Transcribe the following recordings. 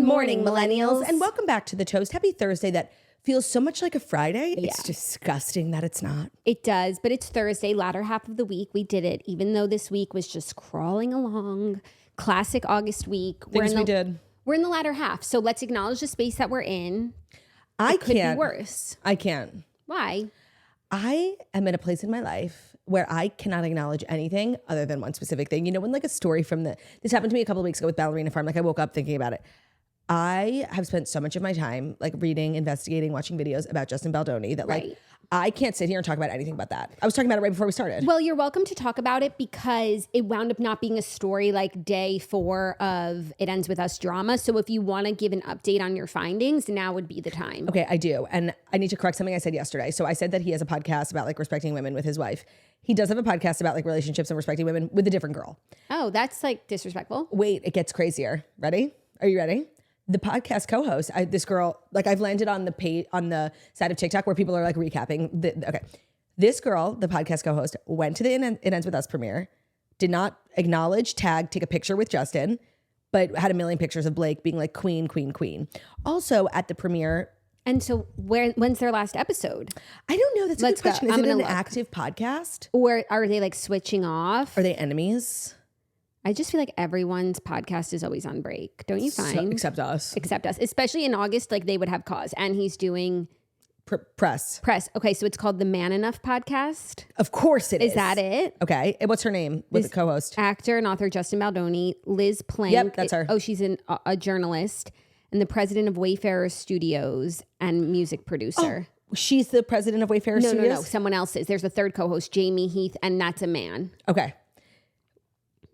morning, millennials, and welcome back to The Toast. Happy Thursday that feels so much like a Friday. Yeah. It's disgusting that it's not. It does, but it's Thursday, latter half of the week. We did it, even though this week was just crawling along. Classic August week. We're in the latter half, so let's acknowledge the space that we're in. It could be worse. I can't. Why? I am in a place in my life where I cannot acknowledge anything other than one specific thing. You know, when like a story from this happened to me a couple of weeks ago with Ballerina Farm, like I woke up thinking about it. I have spent so much of my time like reading, investigating, watching videos about Justin Baldoni that like I can't sit here and talk about anything about that. I was talking about it right before we started. Well, you're welcome to talk about it because it wound up not being a story like day 4 of It Ends With Us drama. So if you want to give an update on your findings, now would be the time. Okay, I do. And I need to correct something I said yesterday. So I said that he has a podcast about like respecting women with his wife. He does have a podcast about like relationships and respecting women with a different girl. Oh, that's like disrespectful. Wait, it gets crazier. Ready? Are you ready? The podcast co-host, this girl, like I've landed on the side of TikTok where people are like recapping. This girl, the podcast co-host, went to the It Ends With Us premiere, did not acknowledge, tag, take a picture with Justin, but had a million pictures of Blake being like queen, queen, queen. Also at the premiere. And so when's their last episode? I don't know. That's a good question. Is it an active podcast? Or are they like switching off? Are they enemies? I just feel like everyone's podcast is always on break. Don't you find? Except us. Except us. Especially in August, like they would have cause. And he's doing... Press. Okay, so it's called the Man Enough podcast. Of course it is. Is that it? Okay. And what's her name with the co-host? Actor and author Justin Baldoni. Liz Plank. Yep, that's her. She's a journalist. And the president of Wayfarer Studios and music producer. Oh, she's the president of Wayfarer Studios? No. Someone else is. There's a third co-host, Jamie Heath, and that's a man. Okay.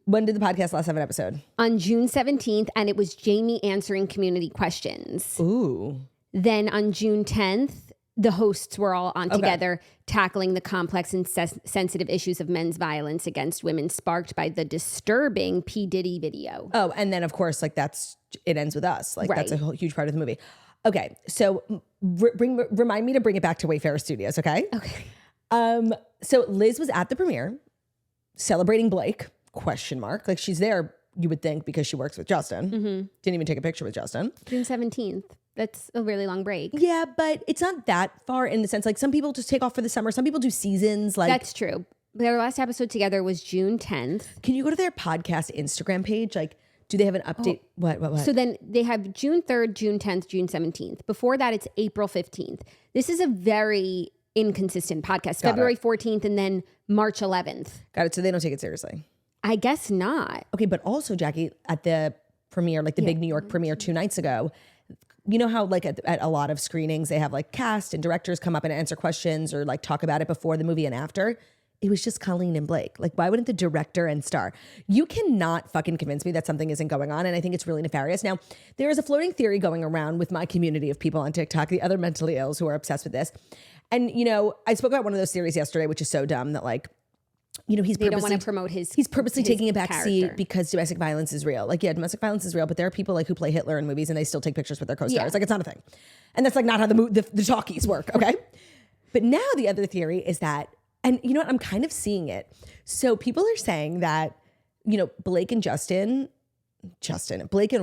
When did the podcast last have an episode? On June 17th, and it was Jamie answering community questions. Ooh. Then on June 10th, the hosts were all on together tackling the complex and sensitive issues of men's violence against women sparked by the disturbing P. Diddy video. Oh, and then of course, like It Ends With Us. Like that's a huge part of the movie. Okay, so remind me to bring it back to Wayfarer Studios, okay? Okay. So Liz was at the premiere celebrating Blake, ? Like she's there, you would think, because she works with Justin. Mm-hmm. Didn't even take a picture with Justin. June 17th. That's a really long break. Yeah, but it's not that far in the sense, like some people just take off for the summer. Some people do seasons. Like that's true. Their last episode together was June 10th. Can you go to their podcast Instagram page? Like, do they have an update? What? So then they have June 3rd, June 10th, June 17th. Before that, it's April 15th. This is a very inconsistent podcast. February 14th and then March 11th. Got it. So they don't take it seriously. I guess not. Okay, but also, Jackie, at the premiere, like the big New York premiere 2 nights ago, you know how like at a lot of screenings, they have like cast and directors come up and answer questions or like talk about it before the movie and after? It was just Colleen and Blake. Like, why wouldn't the director and star? You cannot fucking convince me that something isn't going on, and I think it's really nefarious. Now, there is a floating theory going around with my community of people on TikTok, the other mentally ills who are obsessed with this. And, you know, I spoke about one of those theories yesterday, which is so dumb that like, you know, they don't want to promote he's purposely taking a back seat because domestic violence is real. Like, yeah, domestic violence is real, but there are people like who play Hitler in movies and they still take pictures with their co-stars. Yeah. Like, it's not a thing. And that's like not how the talkies work, okay? But now the other theory is that, and you know what, I'm kind of seeing it. So people are saying that, you know, Blake and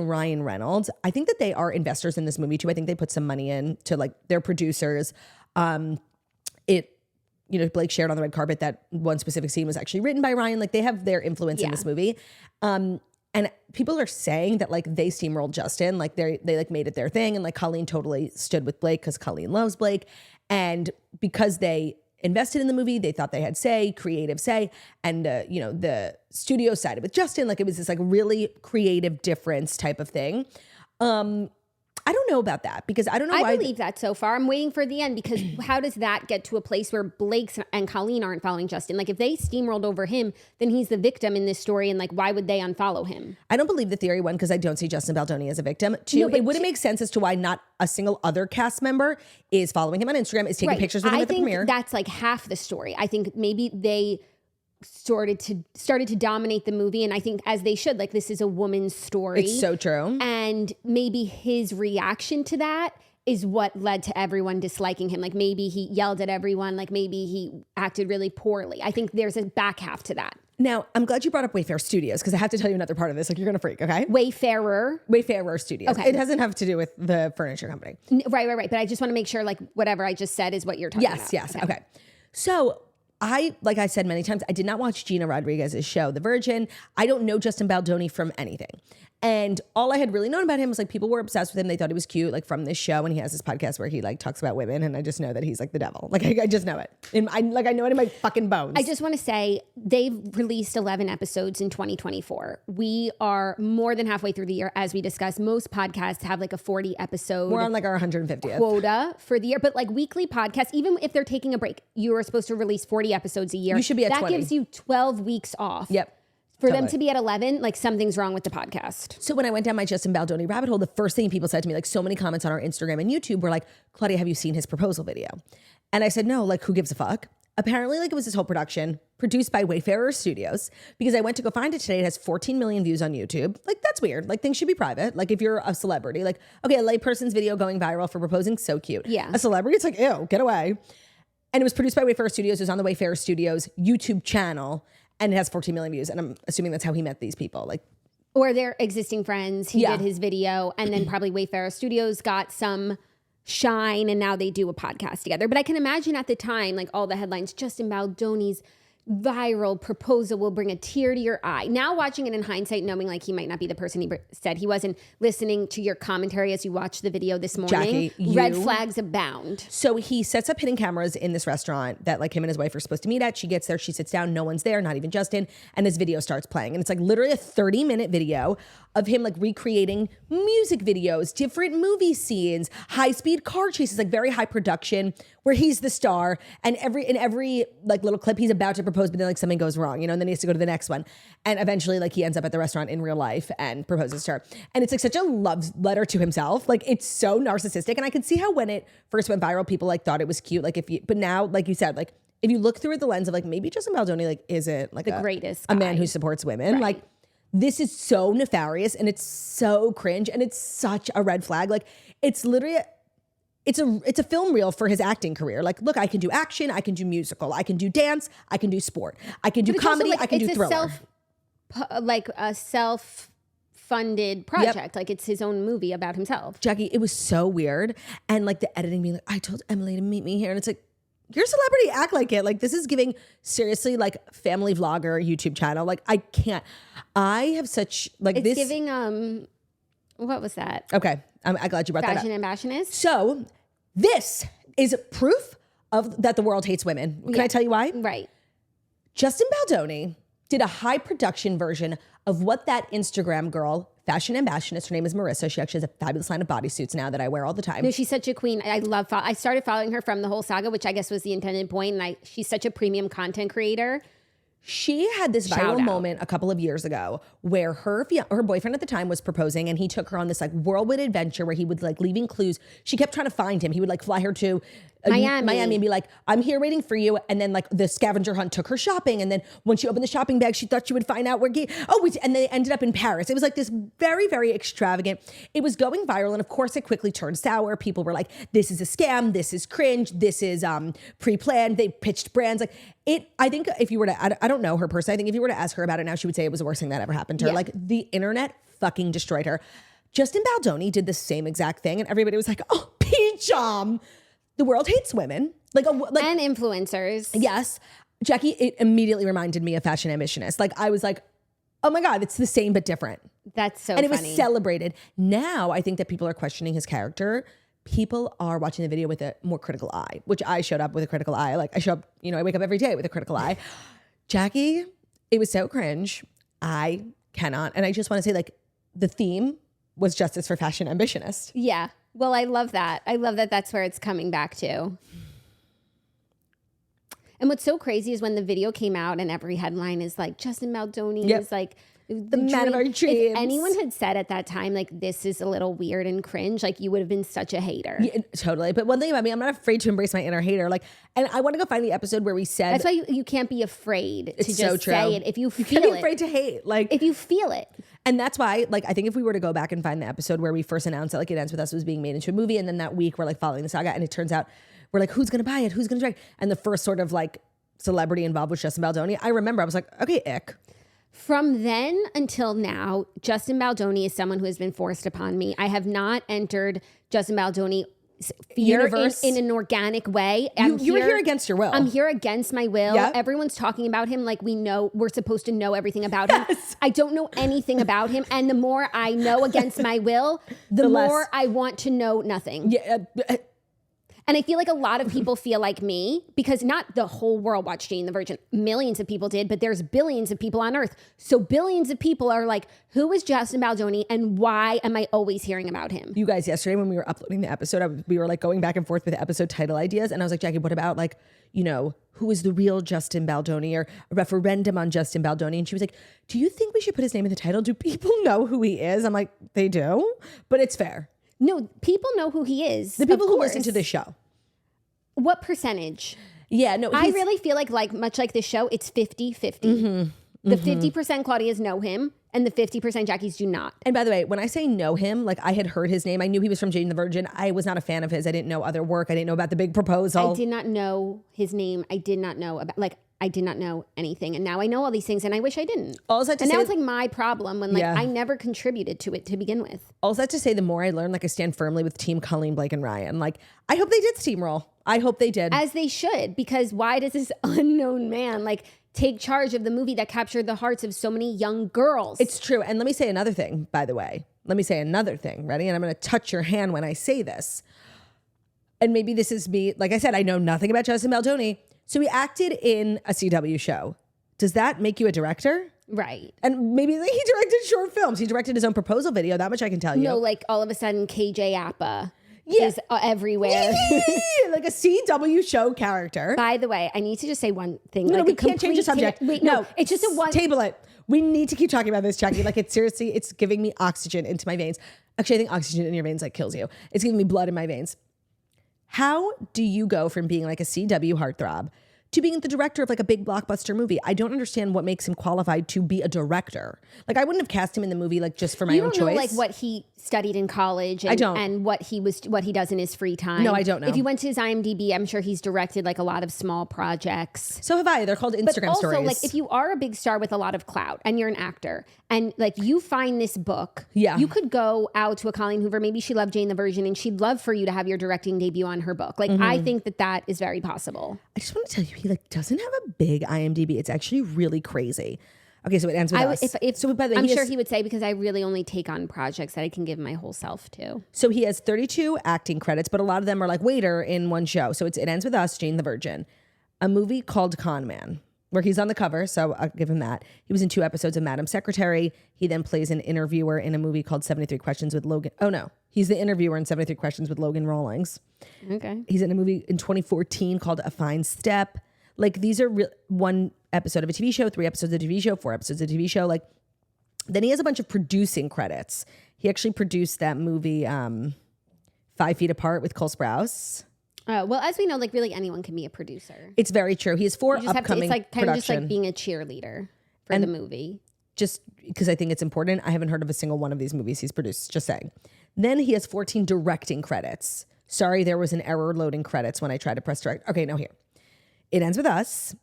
Ryan Reynolds, I think that they are investors in this movie too. I think they put some money in to like their producers. You know, Blake shared on the red carpet that one specific scene was actually written by Ryan. Like they have their influence in this movie. And people are saying that like they steamrolled Justin, like they like made it their thing. And like Colleen totally stood with Blake because Colleen loves Blake. And because they invested in the movie, they thought they had creative say. And, you know, the studio sided with Justin. Like it was this like really creative difference type of thing. I don't know about that because I don't know why. I believe that so far. I'm waiting for the end because how does that get to a place where Blake and Colleen aren't following Justin? Like if they steamrolled over him, then he's the victim in this story. And like, why would they unfollow him? I don't believe the theory, one, because I don't see Justin Baldoni as a victim. Two, it wouldn't make sense as to why not a single other cast member is following him on Instagram, is taking pictures with him at the premiere. That's like half the story. I think maybe they started to dominate the movie, and I think as they should, like this is a woman's story. It's so true. And maybe his reaction to that is what led to everyone disliking him. Like maybe he yelled at everyone, like maybe he acted really poorly. I think there's a back half to that. Now, I'm glad you brought up Wayfair Studios because I have to tell you another part of this. Like you're going to freak, okay? Wayfarer Studios. Okay. It doesn't have to do with the furniture company. Right. But I just want to make sure like whatever I just said is what you're talking about. Yes. Okay. So like I said many times, I did not watch Gina Rodriguez's show, The Virgin. I don't know Justin Baldoni from anything. And all I had really known about him was like people were obsessed with him. They thought he was cute, like from this show. And he has this podcast where he like talks about women. And I just know that he's like the devil. Like I just know it. I know it in my fucking bones. I just want to say they've released 11 episodes in 2024. We are more than halfway through the year. As we discussed, most podcasts have like a 40 episode. We're on like our 150th quota for the year. But like weekly podcasts, even if they're taking a break, you are supposed to release 40 episodes a year. You should be at 20. That gives you 12 weeks off. Yep. For them to be at 11, like something's wrong with the podcast. So when I went down my Justin Baldoni rabbit hole, the first thing people said to me, like so many comments on our Instagram and YouTube were like, Claudia, have you seen his proposal video? And I said, no, like who gives a fuck? Apparently like it was this whole production produced by Wayfarer Studios because I went to go find it today. It has 14 million views on YouTube. Like that's weird. Like things should be private. Like if you're a celebrity, like, okay, a layperson's video going viral for proposing, so cute. Yeah. A celebrity, it's like, ew, get away. And it was produced by Wayfarer Studios. It was on the Wayfarer Studios YouTube channel. And it has 14 million views. And I'm assuming that's how he met these people. Like, or they're existing friends. He did his video. And then probably Wayfarer Studios got some shine. And now they do a podcast together. But I can imagine at the time, like all the headlines, Justin Baldoni's viral proposal will bring a tear to your eye. Now watching it in hindsight, knowing like he might not be the person he said he was, and listening to your commentary as you watched the video this morning, Jackie, red flags abound. So he sets up hidden cameras in this restaurant that like him and his wife are supposed to meet at. She gets there, she sits down, no one's there, not even Justin, and this video starts playing. And it's like literally a 30-minute video of him like recreating music videos, different movie scenes, high-speed car chases, like very high production, where he's the star. And in every like little clip, he's about to propose, but then like something goes wrong, you know, and then he has to go to the next one. And eventually like he ends up at the restaurant in real life and proposes to her. And it's like such a love letter to himself. Like it's so narcissistic. And I could see how when it first went viral, people like thought it was cute. Like but now, like you said, like if you look through it the lens of like maybe Justin Baldoni like isn't like the greatest guy. A man who supports women. Right. Like this is so nefarious and it's so cringe and it's such a red flag. Like it's literally it's a film reel for his acting career. Like, look, I can do action, I can do musical, I can do dance, I can do sport, I can do comedy, like, I can do thriller. A self-funded project. Like it's his own movie about himself. Jackie, it was so weird. And like the editing being like, I told Emily to meet me here. And it's like, you're a celebrity, act like it. Like this is giving seriously like family vlogger YouTube channel. Like I can't. I have such like it's this. It's giving what was that? Okay. I'm glad you brought that up. Fashion Ambassadors. So this is proof of that the world hates women. Can I tell you why? Right. Justin Baldoni did a high production version of what that Instagram girl, fashion ambassador, her name is Marissa. She actually has a fabulous line of bodysuits now that I wear all the time. No, she's such a queen. I started following her from the whole saga, which I guess was the intended point. And she's such a premium content creator. She had this viral moment a couple of years ago where her boyfriend at the time was proposing and he took her on this like whirlwind adventure where he would like leaving clues. She kept trying to find him. He would like fly her to Miami and be like, I'm here waiting for you. And then like the scavenger hunt took her shopping. And then when she opened the shopping bag, she thought she would find out and they ended up in Paris. It was like this very, very extravagant. It was going viral. And of course it quickly turned sour. People were like, this is a scam. This is cringe. This is pre-planned. They pitched brands like it. I think if you were to, I don't know her person. I think if you were to ask her about it now, she would say it was the worst thing that ever happened to her. Like the internet fucking destroyed her. Justin Baldoni did the same exact thing. And everybody was like, oh, P-Jam. The world hates women. And influencers. Yes. Jackie, it immediately reminded me of Fashion Ambitionist. Like, I was like, oh my God, it's the same but different. That's so funny. And it was celebrated. Now, I think that people are questioning his character. People are watching the video with a more critical eye, which I showed up with a critical eye. Like, I show up, I wake up every day with a critical eye. Jackie, it was so cringe. I cannot. And I just want to say, like, the theme was justice for Fashion Ambitionist. Yeah. Well, I love that. I love that that's where it's coming back to. And what's so crazy is when the video came out and every headline is like, Justin Baldoni is like the man of our dreams. If anyone had said at that time, like, this is a little weird and cringe, like you would have been such a hater. Yeah, totally. But one thing about me, I'm not afraid to embrace my inner hater. Like, and I want to go find the episode where we said. That's why you can't be afraid to just so true. say it. If you feel can't be afraid to hate. Like, if you feel it. And that's why, like, I think if we were to go back and find the episode where we first announced that, like, It Ends With Us was being made into a movie, and then that week we're like following the saga, and it turns out we're like, who's gonna buy it? Who's gonna direct? And the first sort of like celebrity involved was Justin Baldoni. I remember I was like, okay, ick. From then until now, Justin Baldoni is someone who has been forced upon me. I have not entered Justin Baldoni universe in an organic way. You were here against your will. I'm here against my will. Yep. Everyone's talking about him like we're supposed to know everything about him. I don't know anything about him. And the more I know against my will, the more I want to know nothing. Yeah. And I feel like a lot of people feel like me, because not the whole world watched Jane the Virgin. Millions of people did, but there's billions of people on Earth. So billions of people are like, who is Justin Baldoni and why am I always hearing about him? You guys, yesterday when we were uploading the episode, we were like going back and forth with episode title ideas. And I was like, Jackie, what about like, you know, who is the real Justin Baldoni, or a referendum on Justin Baldoni? And she was like, do you think we should put his name in the title? Do people know who he is? I'm like, they do, but it's fair. No, people know who he is. The people who listen to this show. What percentage? Yeah, no. I really feel like much like this show, it's 50-50. Mm-hmm. The 50% Claudia's know him, and the 50% Jackie's do not. And by the way, when I say know him, like I had heard his name. I knew he was from Jane the Virgin. I was not a fan of his. I didn't know other work. I didn't know about The Big Proposal. I did not know his name. I did not know about, like, I did not know anything. And now I know all these things, and I wish I didn't. All that to and say, now it's like my problem when like I never contributed to it to begin with. All that to say, the more I learn, like I stand firmly with Team Colleen, Blake, and Ryan. Like I hope they did steamroll. I hope they did. As they should, because why does this unknown man like take charge of the movie that captured the hearts of so many young girls? It's true. And let me say another thing, by the way. Let me say another thing. Ready? And I'm going to touch your hand when I say this. And maybe this is me. Like I said, I know nothing about Justin Baldoni. So he acted in a CW show. Does that make you a director? Right. And maybe like, he directed short films. He directed his own proposal video. That much I can tell you. No, like all of a sudden KJ Appa is everywhere. Like a CW show character. By the way, I need to just say one thing. No, like we can't change the subject. Wait, no, it's just a one. Table it. We need to keep talking about this, Jackie. Like it's seriously, it's giving me oxygen into my veins. Actually, I think oxygen in your veins like kills you. It's giving me blood in my veins. How do you go from being like a CW heartthrob to being the director of like a big blockbuster movie? I don't understand what makes him qualified to be a director. Like I wouldn't have cast him in the movie like just for my own choice. You don't know like what he studied in college and, I don't. And what he does in his free time. No, I don't know. If you went to his IMDb, I'm sure he's directed like a lot of small projects. So have I. They're called Instagram but also, stories. like if you are a big star with a lot of clout and you're an actor and like you find this book, you could go out to a Colleen Hoover. Maybe she loved Jane the Virgin and she'd love for you to have your directing debut on her book. Like I think that is very possible. I just want to tell you, he like doesn't have a big IMDb. It's actually really crazy. Okay, so it ends with us. So by the way, I'm sure he would say, because I really only take on projects that I can give my whole self to. So he has 32 acting credits, but a lot of them are like waiter in one show. So it ends with us, Jane the Virgin, a movie called Con Man, where he's on the cover. So I'll give him that. He was in 2 episodes of Madam Secretary. He then plays an interviewer in a movie called 73 Questions with Logan. Oh no, he's the interviewer in 73 Questions with Logan Rawlings. Okay. He's in a movie in 2014 called A Fine Step. Like these are 1 episode of a TV show, 3 episodes of a TV show, 4 episodes of a TV show. Like then he has a bunch of producing credits. He actually produced that movie 5 Feet Apart with Cole Sprouse. Well, as we know, like really anyone can be a producer. It's very true. He has 4 upcoming it's like kind of just production. like being a cheerleader for the movie. Just because I think it's important. I haven't heard of a single one of these movies he's produced, just saying. Then he has 14 directing credits. Sorry, there was an error loading credits when I tried to press direct. Okay, no, here. It ends with us.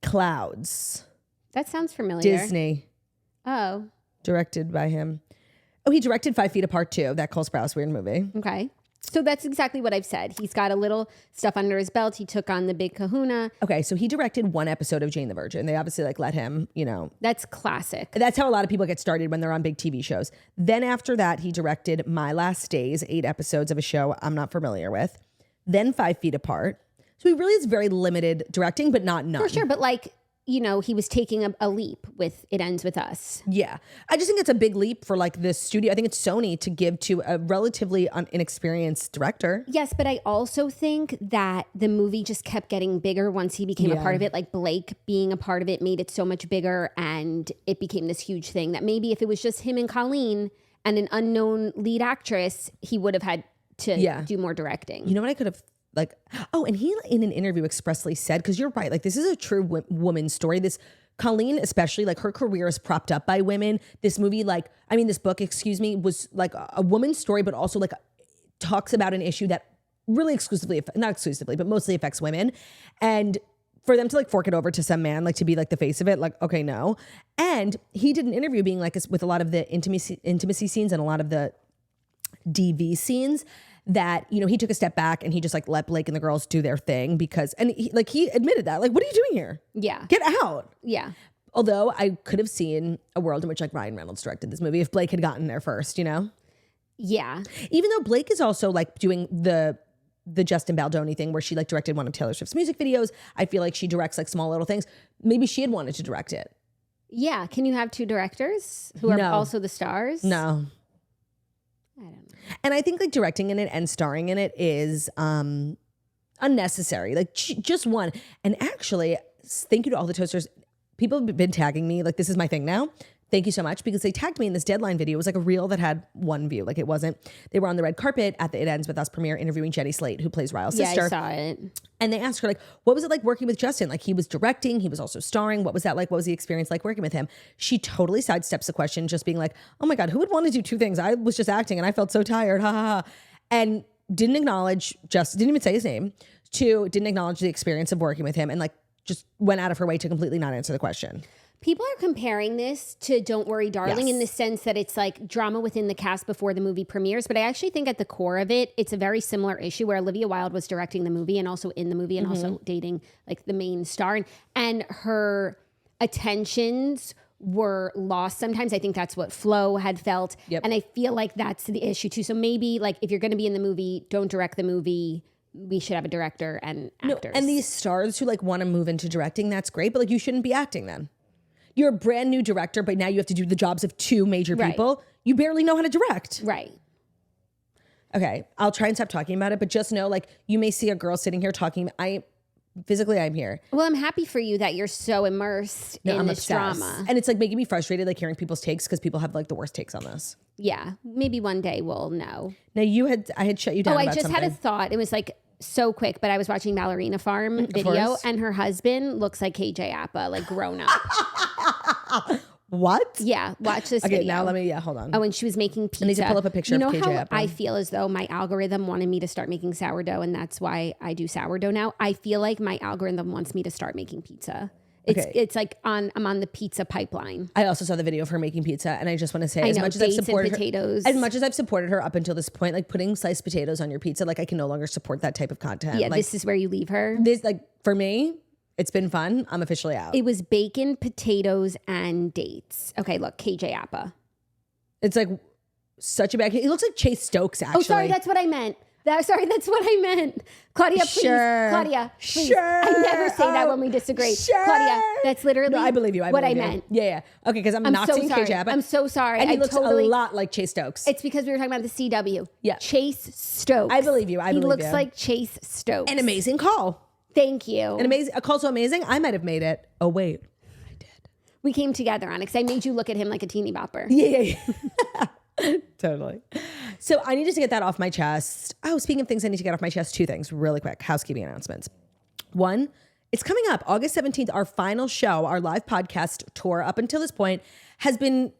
Clouds. That sounds familiar. Disney. Oh. Directed by him. Oh, he directed 5 Feet Apart too, that Cole Sprouse weird movie. Okay. So that's exactly what I've said. He's got a little stuff under his belt. He took on the big kahuna. Okay, so he directed 1 episode of Jane the Virgin. They obviously like let him, you know. That's classic. That's how a lot of people get started when they're on big TV shows. Then after that, he directed My Last Days, 8 episodes of a show I'm not familiar with. Then 5 Feet Apart. So he really is very limited directing, but not none. For sure, but like, you know, he was taking a leap with It Ends With Us. Yeah. I just think it's a big leap for like the studio. I think it's Sony to give to a relatively inexperienced director. Yes, but I also think that the movie just kept getting bigger once he became a part of it. Like Blake being a part of it made it so much bigger and it became this huge thing that maybe if it was just him and Colleen and an unknown lead actress, he would have had to do more directing. You know what I could have like, oh, and he in an interview expressly said, because you're right, like this is a true woman's story. This Colleen, especially, like her career is propped up by women. This movie, this book, was like a woman's story, but also like talks about an issue that really not exclusively, but mostly affects women. And for them to like fork it over to some man, like to be like the face of it, like, okay, no. And he did an interview being like, with a lot of the intimacy scenes and a lot of the DV scenes, that, he took a step back and he just like let Blake and the girls do their thing and he admitted that, like, what are you doing here? Yeah. Get out. Yeah. Although I could have seen a world in which like Ryan Reynolds directed this movie if Blake had gotten there first, Yeah. Even though Blake is also like doing the Justin Baldoni thing where she like directed one of Taylor Swift's music videos. I feel like she directs like small little things. Maybe she had wanted to direct it. Yeah. Can you have two directors who are also the stars? No. I don't know. And I think like directing in it and starring in it is unnecessary. Like just one. And actually, thank you to all the toasters. People have been tagging me. Like, this is my thing now. Thank you so much, because they tagged me in this Deadline video. It was like a reel that had one view. Like, it wasn't. They were on the red carpet at the It Ends With Us premiere interviewing Jenny Slate, who plays Ryle's sister. Yeah, I saw it. And they asked her, like, what was it like working with Justin? Like, he was directing, he was also starring. What was that like? What was the experience like working with him? She totally sidesteps the question, just being like, oh my God, who would want to do two things? I was just acting and I felt so tired. Ha ha ha. And didn't acknowledge Justin, didn't even say his name. Two, didn't acknowledge the experience of working with him, and like just went out of her way to completely not answer the question. People are comparing this to Don't Worry, Darling, in the sense that it's like drama within the cast before the movie premieres. But I actually think at the core of it, it's a very similar issue where Olivia Wilde was directing the movie and also in the movie and also dating like the main star. And her attentions were lost sometimes. I think that's what Flo had felt. Yep. And I feel like that's the issue too. So maybe like if you're going to be in the movie, don't direct the movie. We should have a director and actors. No, and these stars who like want to move into directing, that's great. But like, you shouldn't be acting then. You're a brand new director, but now you have to do the jobs of two major people. You barely know how to direct. Right. Okay, I'll try and stop talking about it, but just know, like, you may see a girl sitting here talking. I'm here. Well, I'm happy for you that you're so immersed in this drama. And it's like making me frustrated, like hearing people's takes, because people have like the worst takes on this. Yeah, maybe one day we'll know. Now I had shut you down. I just had a thought. It was like so quick, but I was watching Ballerina Farm video, and her husband looks like KJ Apa, like grown up. What? Yeah, watch this video. Okay, now hold on. Oh, and she was making pizza. I need to pull up a picture of KJ Apa. I feel as though my algorithm wanted me to start making sourdough, and that's why I do sourdough now. I feel like my algorithm wants me to start making pizza. It's like I'm on the pizza pipeline. I also saw the video of her making pizza, and I just want to say, as much as I've supported her up until this point, like putting sliced potatoes on your pizza, like I can no longer support that type of content. Yeah, like, this is where you leave her. This, like, for me, it's been fun. I'm officially out. It was bacon, potatoes, and dates. Okay, look, KJ Apa. It's like such a bad. It looks like Chase Stokes, actually. Oh, sorry, that's what I meant. That's what I meant. Claudia, please. Sure. Claudia, please. Sure. I never say that when we disagree. Sure. Claudia, that's literally I believe you. I meant. Yeah. Okay, because I'm not so seeing sorry. KJ Apa. I'm so sorry. And he looks a lot like Chase Stokes. It's because we were talking about the CW. Yeah. Chase Stokes. I believe you. He looks like Chase Stokes. An amazing call. Thank you. A call so amazing, I might have made it. Oh, wait. I did. We came together on it because I made you look at him like a teeny bopper. Yeah. Totally. So I needed to get that off my chest. Oh, speaking of things I need to get off my chest, two things really quick. Housekeeping announcements. One, it's coming up August 17th. Our final show, our live podcast tour up until this point has been,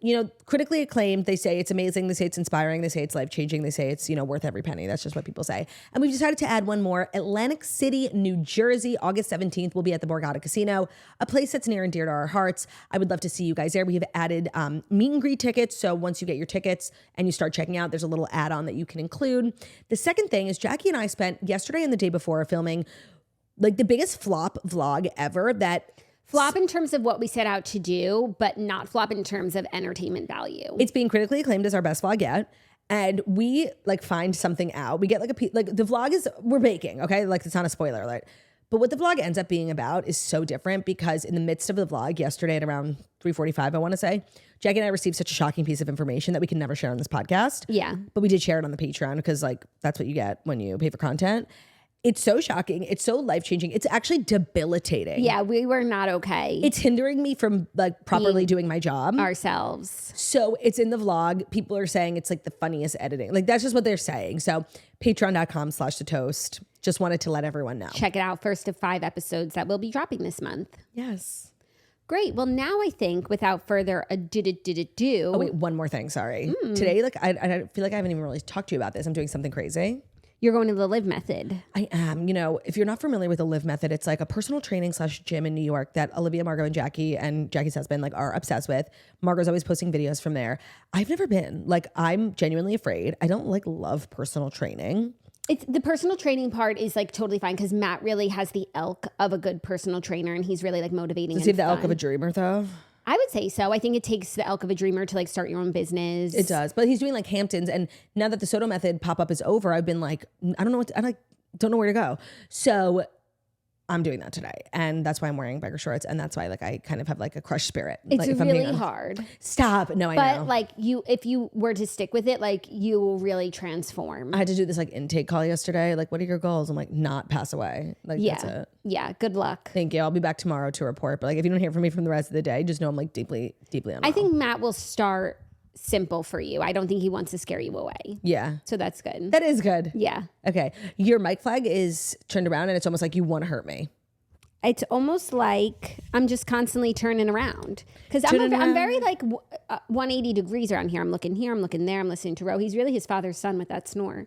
critically acclaimed. They say it's amazing. They say it's inspiring. They say it's life-changing. They say it's, worth every penny. That's just what people say. And we've decided to add one more. Atlantic City, New Jersey, August 17th. We'll be at the Borgata Casino, a place that's near and dear to our hearts. I would love to see you guys there. We have added meet and greet tickets. So once you get your tickets and you start checking out, there's a little add-on that you can include. The second thing is Jackie and I spent yesterday and the day before filming like the biggest flop vlog ever Flop in terms of what we set out to do, but not flop in terms of entertainment value. It's being critically acclaimed as our best vlog yet. And we like find something out. We get like the vlog we're baking, okay? Like it's not a spoiler alert. But what the vlog ends up being about is so different because in the midst of the vlog yesterday at around 3:45, I want to say, Jackie and I received such a shocking piece of information that we can never share on this podcast. Yeah. But we did share it on the Patreon because like that's what you get when you pay for content. It's so shocking. It's so life-changing. It's actually debilitating. Yeah, we were not okay. It's hindering me from like properly doing my job. Ourselves. So it's in the vlog. People are saying it's like the funniest editing. Like that's just what they're saying. So patreon.com/thetoast. Just wanted to let everyone know. Check it out. First of 5 episodes that will be dropping this month. Yes. Great. Well, now I think without further ado. Oh, wait, one more thing. Sorry. Today, like, I feel like I haven't even really talked to you about this. I'm doing something crazy. You're going to the Live method. I am. You know, if you're not familiar with the Live method, it's like a personal training / gym in New York that Olivia, Margot, and Jackie and Jackie's husband like are obsessed with. Margot's always posting videos from there. I've never been. Like, I'm genuinely afraid. I don't like love personal training. It's the personal training part is like totally fine because Matt really has the ilk of a good personal trainer and he's really like motivating. Does he have the ilk of a dreamer though? I would say so. I think it takes the ilk of a dreamer to like start your own business. It does. But he's doing like Hamptons. And now that the Soto method pop-up is over, I've been like, I don't know where to go. So I'm doing that today. And that's why I'm wearing biker shorts. And that's why like I kind of have like a crushed spirit. It's like, really hard. Stop. No, I know. But like if you were to stick with it, like you will really transform. I had to do this like intake call yesterday. Like, what are your goals? I'm like, not pass away. Like, that's it. Yeah. Good luck. Thank you. I'll be back tomorrow to report. But like, if you don't hear from me from the rest of the day, just know I'm like deeply, deeply unwell. I think Matt will start simple for you. I don't think he wants to scare you away. Yeah. So that's good. That is good. Yeah. Okay. Your mic flag is turned around and it's almost like you want to hurt me. It's almost like I'm just constantly turning around because I'm very like 180 degrees around here. I'm looking here, I'm looking there, I'm listening to Ro. He's really his father's son with that snore.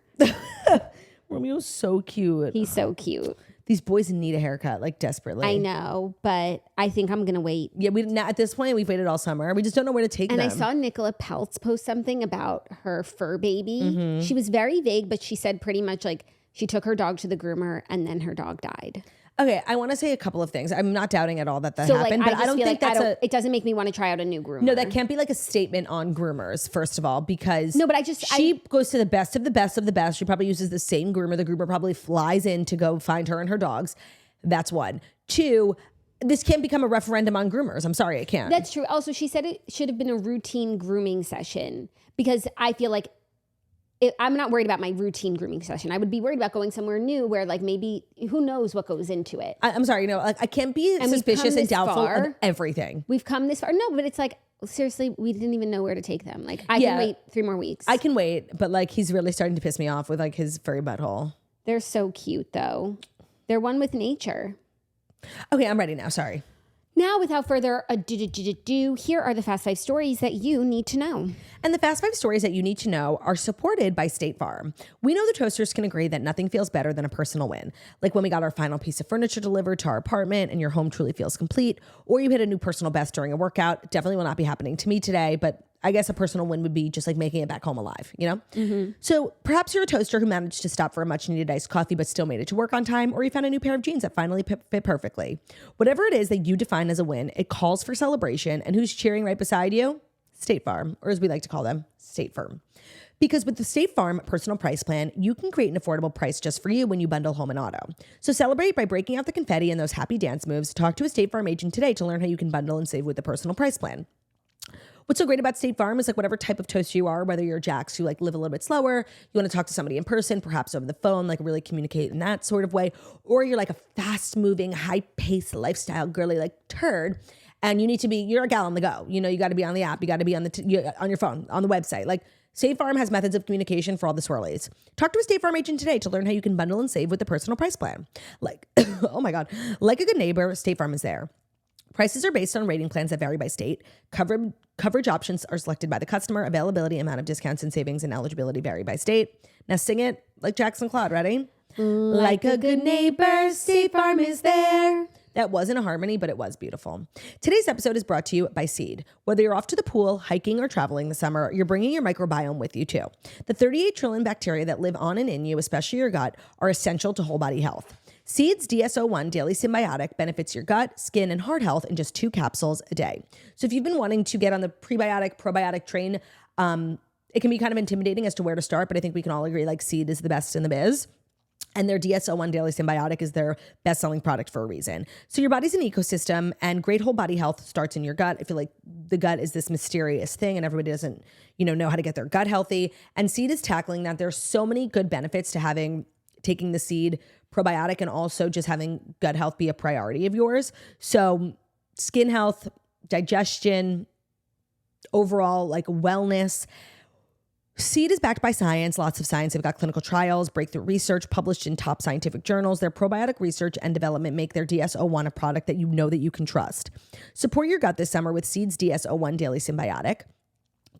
Romeo's so cute. He's so cute. These boys need a haircut like desperately. I know, but I think I'm gonna wait. Yeah, at this point we've waited all summer. We just don't know where to take them. And I saw Nicola Peltz post something about her fur baby. Mm-hmm. She was very vague, but she said pretty much like she took her dog to the groomer and then her dog died. Okay, I want to say a couple of things. I'm not doubting at all that happened, but I don't think that's it doesn't make me want to try out a new groomer. No, that can't be like a statement on groomers, first of all, because no, but she goes to the best of the best of the best. She probably uses the same groomer. The groomer probably flies in to go find her and her dogs. That's one. Two, this can't become a referendum on groomers. I'm sorry, it can't. That's true. Also, she said it should have been a routine grooming session because I feel like I'm not worried about my routine grooming session. I would be worried about going somewhere new where like maybe who knows what goes into it. I'm sorry, like I can't be suspicious and doubtful of everything. We've come this far. No, but it's like, seriously, we didn't even know where to take them. Like I can wait 3 more weeks. I can wait, but like he's really starting to piss me off with like his furry butthole. They're so cute though. They're one with nature. Okay, I'm ready now. Sorry. Now, without further ado, here are the Fast 5 stories that you need to know. And the Fast 5 stories that you need to know are supported by State Farm. We know the Toasters can agree that nothing feels better than a personal win. Like when we got our final piece of furniture delivered to our apartment and your home truly feels complete, or you hit a new personal best during a workout. Definitely will not be happening to me today, but I guess a personal win would be just like making it back home alive, you know? Mm-hmm. So perhaps you're a toaster who managed to stop for a much needed iced coffee but still made it to work on time, or you found a new pair of jeans that finally fit perfectly. Whatever it is that you define as a win, it calls for celebration. And who's cheering right beside you? State Farm, or as we like to call them, State Farm. Because with the State Farm personal price plan, you can create an affordable price just for you when you bundle home and auto. So celebrate by breaking out the confetti and those happy dance moves. Talk to a State Farm agent today to learn how you can bundle and save with the personal price plan. What's so great about State Farm is like whatever type of toaster you are, whether you're Jax who like live a little bit slower, you want to talk to somebody in person, perhaps over the phone, like really communicate in that sort of way, or you're like a fast moving, high paced lifestyle girly like turd, and you're a gal on the go. You know, you got to be on the app, you got to be on on your phone, on the website. Like State Farm has methods of communication for all the swirlies. Talk to a State Farm agent today to learn how you can bundle and save with the personal price plan. Like, oh my God, like a good neighbor, State Farm is there. Prices are based on rating plans that vary by state. Coverage options are selected by the customer. Availability, amount of discounts and savings, and eligibility vary by state. Now sing it like Jackson Claude. Ready? Like a good neighbor, State Farm is there. That wasn't a harmony, but it was beautiful. Today's episode is brought to you by Seed. Whether you're off to the pool, hiking, or traveling this summer, you're bringing your microbiome with you too. The 38 trillion bacteria that live on and in you, especially your gut, are essential to whole body health. Seed's DSO1 Daily Symbiotic benefits your gut, skin, and heart health in just 2 capsules a day. So if you've been wanting to get on the prebiotic, probiotic train, it can be kind of intimidating as to where to start, but I think we can all agree like Seed is the best in the biz. And their DSO1 Daily Symbiotic is their best-selling product for a reason. So your body's an ecosystem, and great whole body health starts in your gut. I feel like the gut is this mysterious thing, and everybody doesn't, know how to get their gut healthy. And Seed is tackling that. There's so many good benefits to taking the Seed probiotic and also just having gut health be a priority of yours. So skin health, digestion, overall like wellness. Seed is backed by science, lots of science. They've got clinical trials, breakthrough research published in top scientific journals. Their probiotic research and development make their DS-01 a product that you know that you can trust. Support your gut this summer with Seed's DS-01 Daily Symbiotic.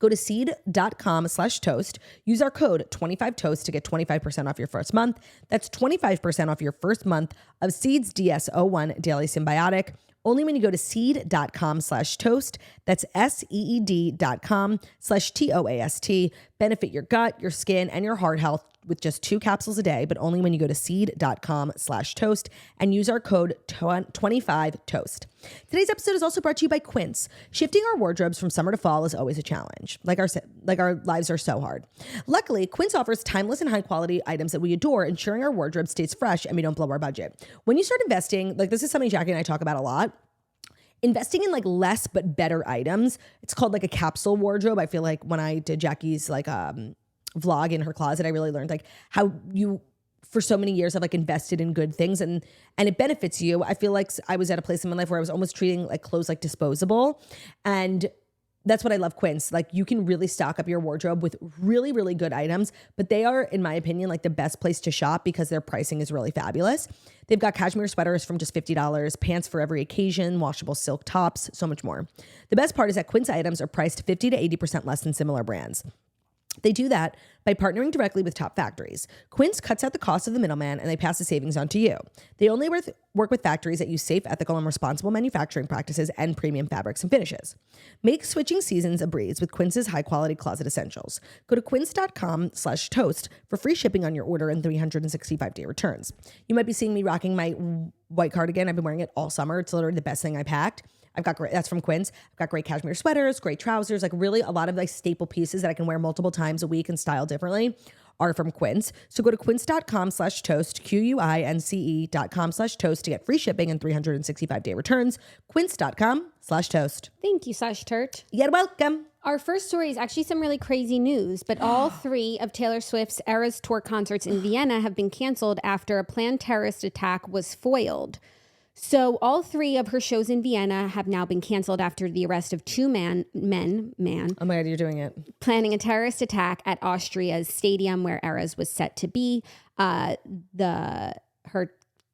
Go to seed.com/toast. Use our code 25toast to get 25% off your first month. That's 25% off your first month of Seed's DS-01 Daily Symbiotic. Only when you go to seed.com/toast. That's seed.com/TOAST. Benefit your gut, your skin, and your heart health with just 2 capsules a day, but only when you go to seed.com/toast and use our code 25toast. Today's episode is also brought to you by Quince. Shifting our wardrobes from summer to fall is always a challenge. Like our lives are so hard. Luckily, Quince offers timeless and high quality items that we adore, ensuring our wardrobe stays fresh and we don't blow our budget. When you start investing, like this is something Jackie and I talk about a lot, investing in like less but better items. It's called like a capsule wardrobe. I feel like when I did Jackie's like vlog in her closet, I really learned like how you for so many years have like invested in good things and it benefits you. I feel like I was at a place in my life where I was almost treating like clothes like disposable, and that's what I love Quince. Like you can really stock up your wardrobe with really, really good items, but they are, in my opinion, like the best place to shop because their pricing is really fabulous. They've got cashmere sweaters from just $50, pants for every occasion, washable silk tops, so much more. The best part is that Quince items are priced 50 to 80% less than similar brands. They do that by partnering directly with top factories. Quince cuts out the cost of the middleman and they pass the savings on to you. They only work with factories that use safe, ethical, and responsible manufacturing practices and premium fabrics and finishes. Make switching seasons a breeze with Quince's high-quality closet essentials. Go to quince.com/toast for free shipping on your order and 365-day returns. You might be seeing me rocking my white cardigan. I've been wearing it all summer. It's literally the best thing I packed. That's from Quince. I've got great cashmere sweaters, great trousers, like really a lot of like staple pieces that I can wear multiple times a week and style differently are from Quince. So go to quince.com/toast, QUINCE.com/toast to get free shipping and 365-day returns. Quince.com/toast. Thank you, /turt. You're welcome. Our first story is actually some really crazy news, but all 3 of Taylor Swift's Eras Tour concerts in Vienna have been canceled after a planned terrorist attack was foiled. So all 3 of her shows in Vienna have now been canceled after the arrest of 2 men. Oh my God, you're doing it. Planning a terrorist attack at Austria's stadium where Eras was set to be. Her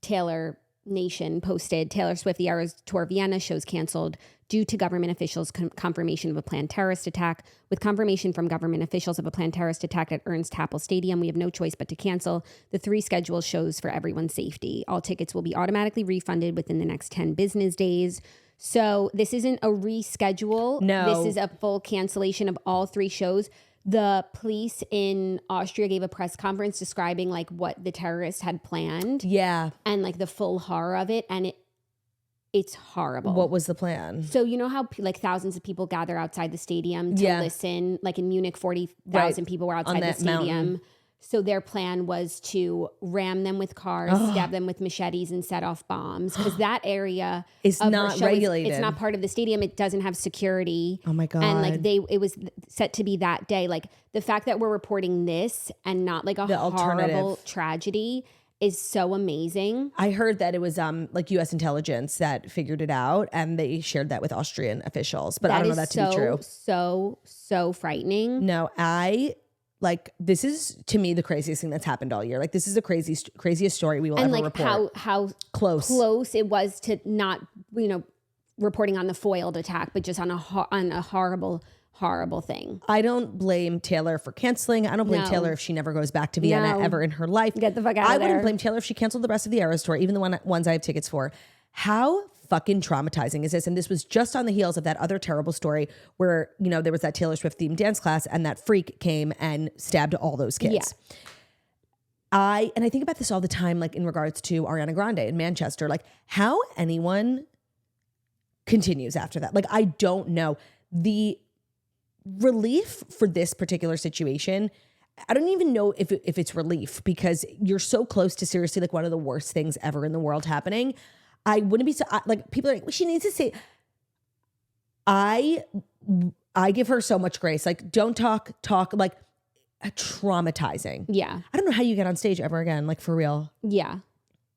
Taylor Nation posted, Taylor Swift, the Eras Tour Vienna shows canceled due to government officials' confirmation of a planned terrorist attack. With confirmation from government officials of a planned terrorist attack at Ernst Happel Stadium, we have no choice but to cancel the 3 scheduled shows for everyone's safety. All tickets will be automatically refunded within the next 10 business days. So this isn't a reschedule. No. This is a full cancellation of all 3 shows. The police in Austria gave a press conference describing like what the terrorists had planned. Yeah. And like the full horror of it. And it's horrible. What was the plan? So you know how like thousands of people gather outside the stadium to listen? Like in Munich, 40,000 people were outside the stadium. Mountain. So their plan was to ram them with cars, stab them with machetes, and set off bombs. Because that area is not regulated. It's not part of the stadium. It doesn't have security. Oh my God. And like it was set to be that day. Like the fact that we're reporting this and not like a horrible tragedy is so amazing. I heard that it was like U.S. intelligence that figured it out, and they shared that with Austrian officials. But I don't know that to be true. So frightening. No, this is to me the craziest thing that's happened all year. Like this is the craziest story we will ever report. And like how close it was to not reporting on the foiled attack, but just on a horrible thing. I don't blame Taylor for canceling. I don't blame Taylor if she never goes back to Vienna ever in her life. Get the fuck out of there. I wouldn't blame Taylor if she canceled the rest of the Eras Tour, even the ones I have tickets for. How fucking traumatizing is this? And this was just on the heels of that other terrible story where, there was that Taylor Swift themed dance class and that freak came and stabbed all those kids. Yeah. I think about this all the time, like in regards to Ariana Grande in Manchester, like how anyone continues after that. Like, I don't know. The relief for this particular situation, I don't even know if it's relief, because you're so close to seriously like one of the worst things ever in the world happening. I wouldn't be so like, people are like, well, she needs to say, I give her so much grace. Like, don't talk like traumatizing. Yeah. I don't know how you get on stage ever again, like for real. Yeah.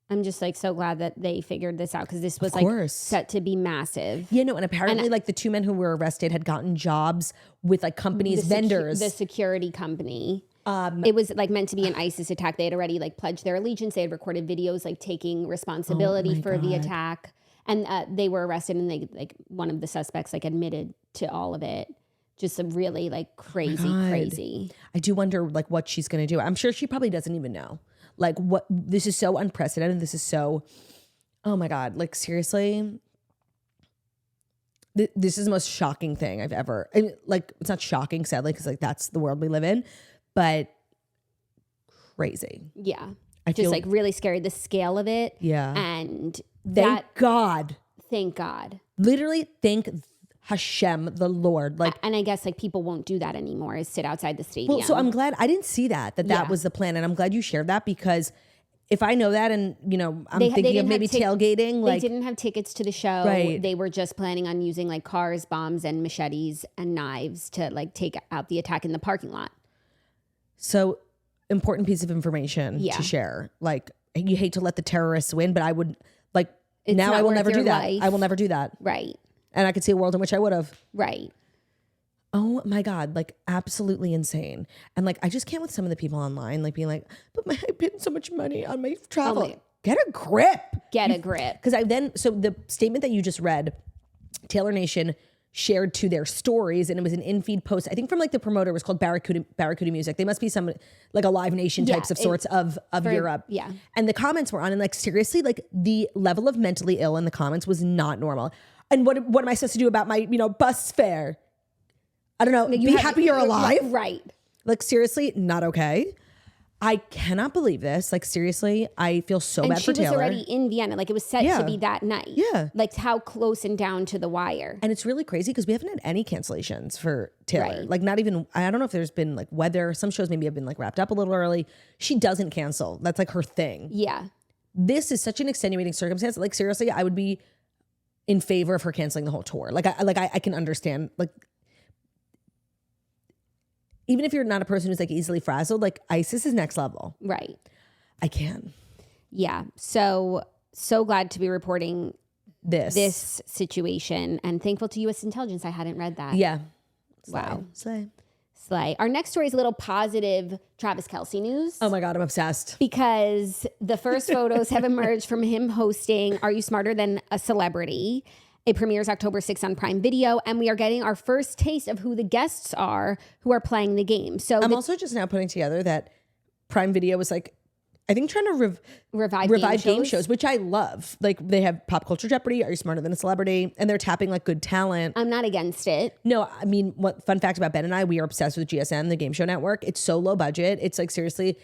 I'm just like so glad that they figured this out because this was set to be massive. Yeah, no, and apparently like the 2 men who were arrested had gotten jobs with like companies, vendors. The security company. It was like meant to be an ISIS attack. They had already like pledged their allegiance. They had recorded videos like taking responsibility for the attack. And they were arrested and they like one of the suspects like admitted to all of it. Just a really like crazy. I do wonder like what she's going to do. I'm sure she probably doesn't even know. Like what, this is so unprecedented. This is so, oh my God, like seriously, this is the most shocking thing I've ever, I mean, like it's not shocking sadly, because like that's the world we live in, but crazy. Yeah. I feel like really scary, the scale of it. Yeah. And thank God. Literally thank Hashem, the Lord. Like, and I guess like people won't do that anymore, is sit outside the stadium. Well, so I'm glad I didn't see that was the plan. And I'm glad you shared that, because if I know that and, you know, I'm thinking of maybe tailgating. They didn't have tickets to the show. Right. They were just planning on using like cars, bombs, and machetes and knives to like take out the attack in the parking lot. So important piece of information to share. Like, you hate to let the terrorists win, but I would like, now I will never do that. I will never do that. Right. And I could see a world in which I would have. Right. Oh my God, like absolutely insane. And like, I just can't with some of the people online, like being like, but I paid so much money on my travel. Get a grip. Because so the statement that you just read, Taylor Nation shared to their stories, and it was an in-feed post, I think from like the promoter, it was called Barracuda Music. They must be some like a Live Nation types of sorts of Europe. Yeah. And the comments were on, and like seriously, like the level of mentally ill in the comments was not normal. And what am I supposed to do about my, you know, bus fare? I don't know. Be happy you're alive. Right. Like seriously, not okay. I cannot believe this. Like seriously, I feel so bad for Taylor. And she was already in Vienna. Like it was set to be that night. Yeah. Like how close and down to the wire. And it's really crazy because we haven't had any cancellations for Taylor. Right. Like not even, I don't know if there's been like weather. Some shows maybe have been like wrapped up a little early. She doesn't cancel. That's like her thing. Yeah. This is such an extenuating circumstance. Like seriously, I would be in favor of her canceling the whole tour. I can understand, like, even if you're not a person who's like easily frazzled, like ISIS is next level. Right. I can. Yeah. So glad to be reporting this situation, and thankful to U.S. intelligence. I hadn't read that. Yeah. Wow. Slay. Our next story is a little positive Travis Kelce news. Oh my God, I'm obsessed. Because the first photos have emerged from him hosting Are You Smarter Than a Celebrity? It premieres October 6th on Prime Video, and we are getting our first taste of who the guests are who are playing the game. So I'm also just now putting together that Prime Video was like, I think trying to revive game shows, which I love. Like they have Pop Culture Jeopardy, Are You Smarter Than a Celebrity? And they're tapping like good talent. I'm not against it. No, I mean, what fun fact about Ben and I, we are obsessed with GSN, the game show network. It's so low budget. It's like seriously,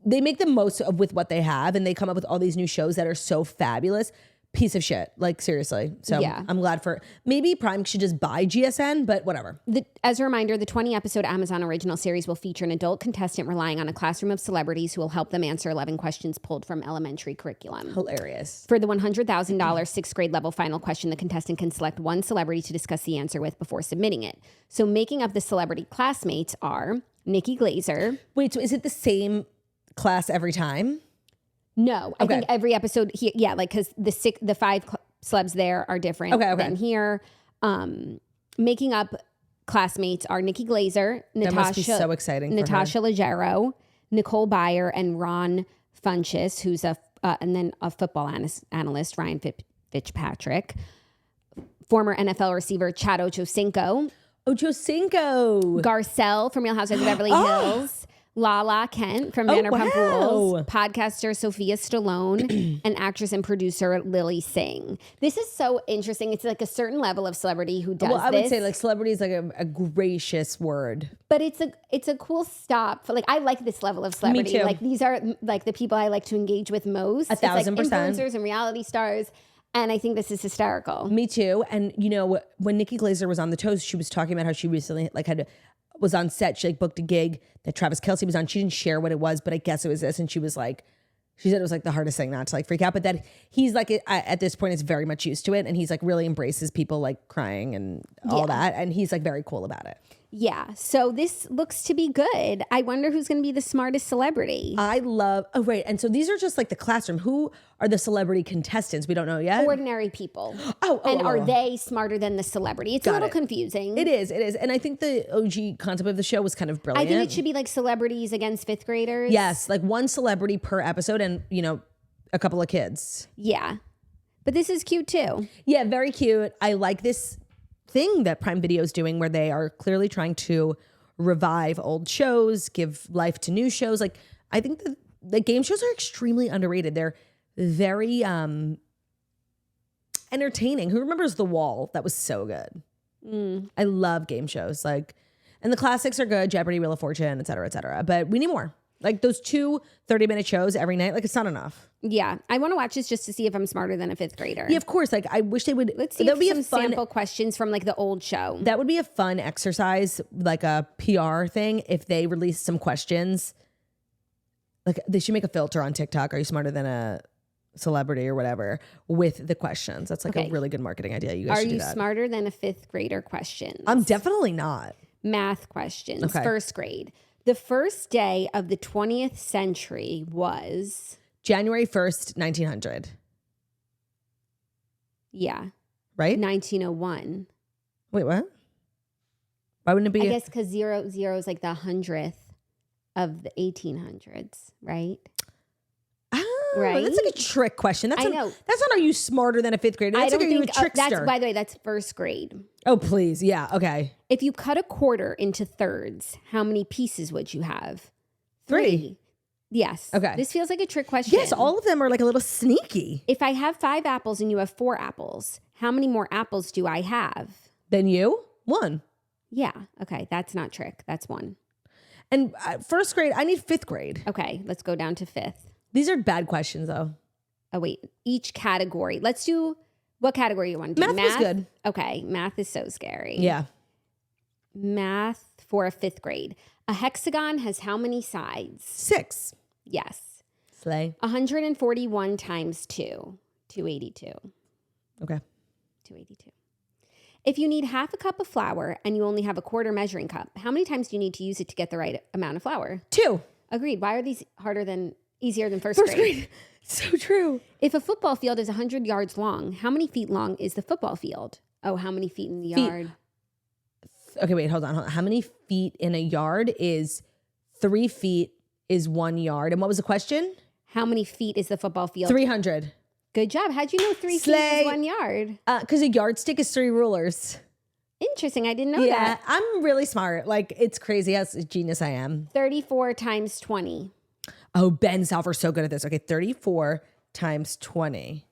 they make the most of with what they have, and they come up with all these new shows that are so fabulous. Piece of shit, like seriously. So yeah. I'm glad maybe Prime should just buy GSN, but whatever. As a reminder, the 20-episode Amazon original series will feature an adult contestant relying on a classroom of celebrities who will help them answer 11 questions pulled from elementary curriculum. Hilarious. For the $100,000 sixth grade level final question, the contestant can select one celebrity to discuss the answer with before submitting it. So making up the celebrity classmates are Nikki Glaser. Wait, so is it the same class every time? No, I think every episode, because the five celebs there are different than here. Making up classmates are Nikki Glaser, that must be so exciting. Natasha Leggero, Nicole Byer, and Ron Funches, who's and then a football analyst, Ryan Fitzpatrick, former NFL receiver Chad Ochocinco, Garcelle from Real Housewives of Beverly Hills. Lala Kent from Vanderpump Rules, podcaster Sophia Stallone, and actress and producer Lily Singh. This is so interesting. It's like a certain level of celebrity who does this. I would say like celebrity is like a gracious word. But it's a cool stop. I like this level of celebrity. Me too. Like these are like the people I like to engage with most. 1,000%. Influencers and reality stars. And I think this is hysterical. Me too. And you know, when Nikki Glaser was on The Toast, she was talking about how she recently was on set. She booked a gig that Travis Kelce was on. She didn't share what it was, but I guess it was this. And she was like, She said it was like the hardest thing not to like freak out, but that he's like at this point is very much used to it, and he's like really embraces people like crying and all that, and he's like very cool about it. Yeah. So this looks to be good. I wonder who's going to be the smartest celebrity. Oh, right. And so these are just like the classroom. Who are the celebrity contestants? We don't know yet. Ordinary people. Are they smarter than the celebrity? It's a little confusing. It is. And I think the OG concept of the show was kind of brilliant. I think it should be like celebrities against fifth graders. Yes. Like one celebrity per episode and, a couple of kids. Yeah. But this is cute too. Yeah, very cute. I like this thing that Prime Video is doing where they are clearly trying to revive old shows, give life to new shows. Like, I think the game shows are extremely underrated. They're very entertaining. Who remembers The Wall? That was so good. I love game shows. Like, and the classics are good, Jeopardy, Wheel of Fortune, et cetera, et cetera. But we need more. Like those 2 30-minute shows every night, like it's not enough. Yeah. I want to watch this just to see if I'm smarter than a fifth grader. Yeah, of course. Like I wish they would. Let's see if some sample questions from like the old show. That would be a fun exercise, like a PR thing, if they release some questions. Like they should make a filter on TikTok. Are you smarter than a celebrity or whatever with the questions? That's like a really good marketing idea. You guys should do that. Are you smarter than a fifth grader questions? I'm definitely not. Math questions. Okay. First grade. The first day of the 20th century was January 1st, 1900. Yeah. Right? 1901. Wait, what? Why wouldn't it be? I guess because zero is like the 100th of the 1800s, right? Oh, right? That's like a trick question. I know. That's not, are you smarter than a fifth grader? That's I don't like, think, are you a trickster? by the way, that's first grade. Oh, please. Yeah. Okay. If you cut a quarter into thirds, how many pieces would you have? 3. Yes. Okay. This feels like a trick question. Yes, all of them are like a little sneaky. If I have 5 apples and you have 4 apples, how many more apples do I have? Then you? 1. Yeah. Okay. That's not trick. That's 1. And first grade, I need fifth grade. Okay. Let's go down to 5th. These are bad questions, though. Oh, wait. Each category. Let's do, what category you want to do? Math is good. Okay. Math is so scary. Yeah. Math for a 5th grade. A hexagon has how many sides? 6. Yes. Slay. 141 times 2. 282. Okay. 282. If you need half a cup of flour and you only have a quarter measuring cup, how many times do you need to use it to get the right amount of flour? 2. Agreed. Why are these easier than first grade? So true. If a football field is 100 yards long, how many feet long is the football field? Oh, how many feet in the yard? Okay, wait, hold on. How many feet in a yard is 3 feet is 1 yard? And what was the question? How many feet is the football field? 300. Good job. How'd you know 3 feet is 1 yard? Because a yardstick is 3 rulers. Interesting. I didn't know that. I'm really smart. Like, it's crazy how genius I am. 34 times 20. Oh, Ben Salver's so good at this. Okay, 34 times 20.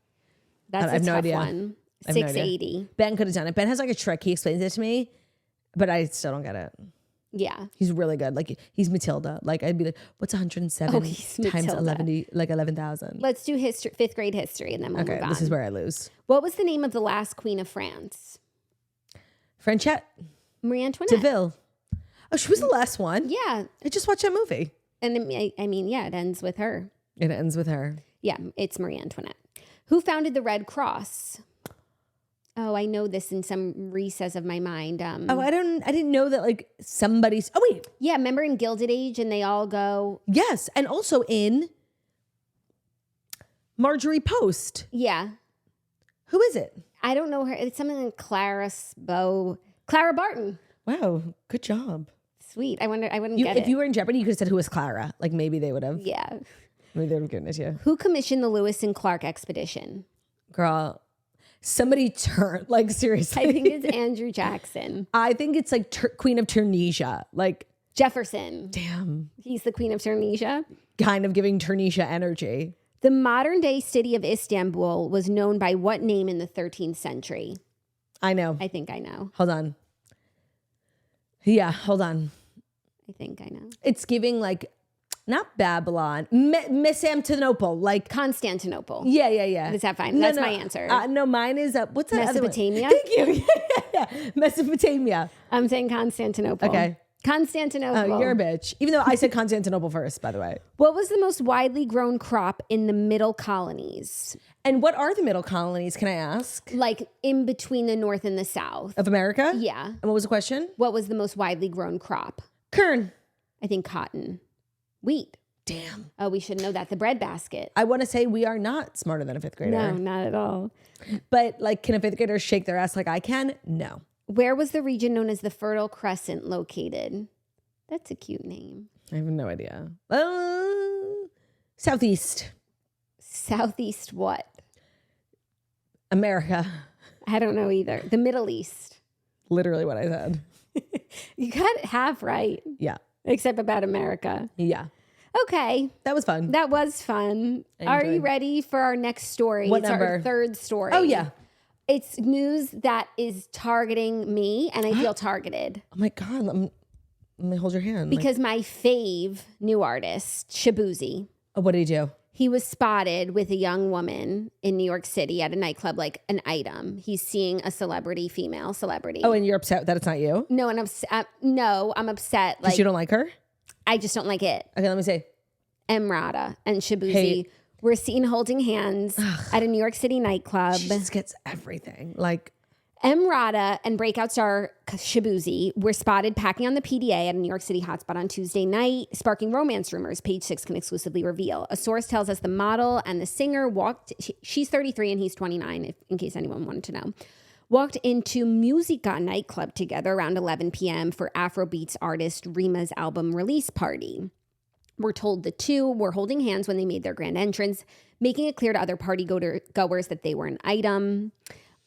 That's I have a no tough idea. one. I have no 680. idea. Ben could have done it. Ben has like a trick. He explains it to me, but I still don't get it. Yeah. He's really good. Like, he's Matilda. Like, I'd be like, what's 107 times 11,000? Let's do history, 5th grade history, and then we'll move on. This is where I lose. What was the name of the last queen of France? Franchette Marie Antoinette. Deville. Oh, she was the last one. Yeah. I just watched that movie. And I mean, yeah, it ends with her. It ends with her. Yeah, it's Marie Antoinette. Who founded the Red Cross? Oh, I know this in some recess of my mind. I didn't know that like somebody's. Oh wait. Yeah, remember in Gilded Age and they all go. Yes, and also in Marjorie Post. Yeah. Who is it? I don't know her. It's something like Clara Barton. Wow, good job. Sweet. I wouldn't get If it. you were in Jeopardy, you could have said who was Clara. Like maybe they would have. Yeah. Maybe they would have given it to you. Who commissioned the Lewis and Clark expedition? Girl, somebody turned, like seriously. I think it's Andrew Jackson. I think it's like Queen of Tunisia. Like Jefferson. damn. He's the Queen of Tunisia. Kind of giving Tunisia energy. The modern day city of Istanbul was known by what name in the 13th century? I know. I think I know. Hold on. Yeah, hold on. I think I know. It's giving like, not Babylon, Mesoamtinople, like Constantinople. Yeah. Is that fine? That's my answer. No, mine is what's that? Mesopotamia? Thank you. Yeah. Mesopotamia. I'm saying Constantinople. Okay. Constantinople. Oh, you're a bitch. Even though I said Constantinople first, by the way. What was the most widely grown crop in the middle colonies? And what are the middle colonies, can I ask? Like in between the North and the South. Of America? Yeah. And what was the question? What was the most widely grown crop? Kern. I think cotton. Wheat. Damn. Oh, we should know that. The breadbasket. I want to say we are not smarter than a fifth grader. No, not at all. But like, can a fifth grader shake their ass like I can? No. Where was the region known as the Fertile Crescent located? That's a cute name. I have no idea. Southeast. Southeast what? America. I don't know either. The Middle East. Literally what I said. You got it half right. Yeah. Except about America. Yeah. Okay. That was fun. That was fun. Are you ready for our next story? What it's number? Our third story. Oh, yeah. It's news that is targeting me, and I feel targeted. Oh, my God. Let me hold your hand. Because my fave new artist, Shaboozey. Oh, what did he do? He was spotted with a young woman in New York City at a nightclub, like an item. He's seeing a female celebrity. Oh, and you're upset that it's not you? No, and I'm upset. Because you don't like her? I just don't like it. Okay, let me see. Emrata and Shaboozey were seen holding hands at a New York City nightclub. She just gets everything. Like, Emrata and breakout star Shaboozey were spotted packing on the PDA at a New York City hotspot on Tuesday night, sparking romance rumors. Page 6 can exclusively reveal. A source tells us the model and the singer she's 33 and he's 29, in case anyone wanted to know, walked into Musica nightclub together around 11 p.m. for Afrobeats artist Rima's album release party. We're told the two were holding hands when they made their grand entrance, making it clear to other party goers that they were an item.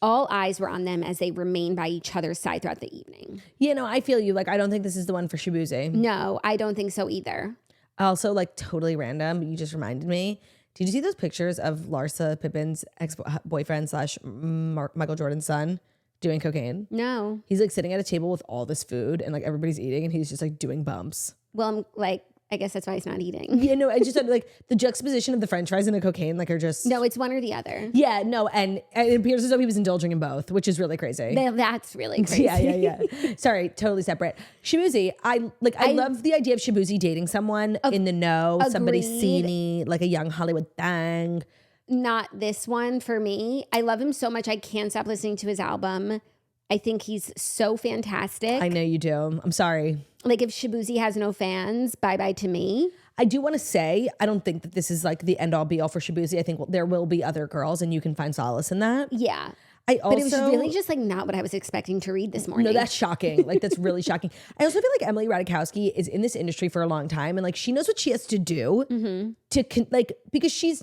All eyes were on them as they remained by each other's side throughout the evening. I feel you. Like, I don't think this is the one for Shaboozey. No, I don't think so either. Also, like, totally random, but you just reminded me. Did you see those pictures of Larsa Pippen's ex-boyfriend / Michael Jordan's son doing cocaine? No. He's like sitting at a table with all this food and like everybody's eating and he's just like doing bumps. Well, I'm like, I guess that's why he's not eating. Yeah, no, I just said like the juxtaposition of the French fries and the cocaine like are just... No, it's one or the other. Yeah, no, and it appears as though he was indulging in both, which is really crazy. That's really crazy. Yeah. Sorry, totally separate. Shaboozey, I love the idea of Shaboozey dating someone in the know, somebody sceney, like a young Hollywood thang. Not this one for me. I love him so much. I can't stop listening to his album. I think he's so fantastic. I know you do. I'm sorry. Like if Shaboozey has no fans, bye-bye to me. I do want to say, I don't think that this is like the end all be all for Shaboozey. I think there will be other girls and you can find solace in that. Yeah. But it was really just like not what I was expecting to read this morning. No, that's shocking. Like that's really shocking. I also feel like Emily Ratajkowski is in this industry for a long time and like she knows what she has to do because she's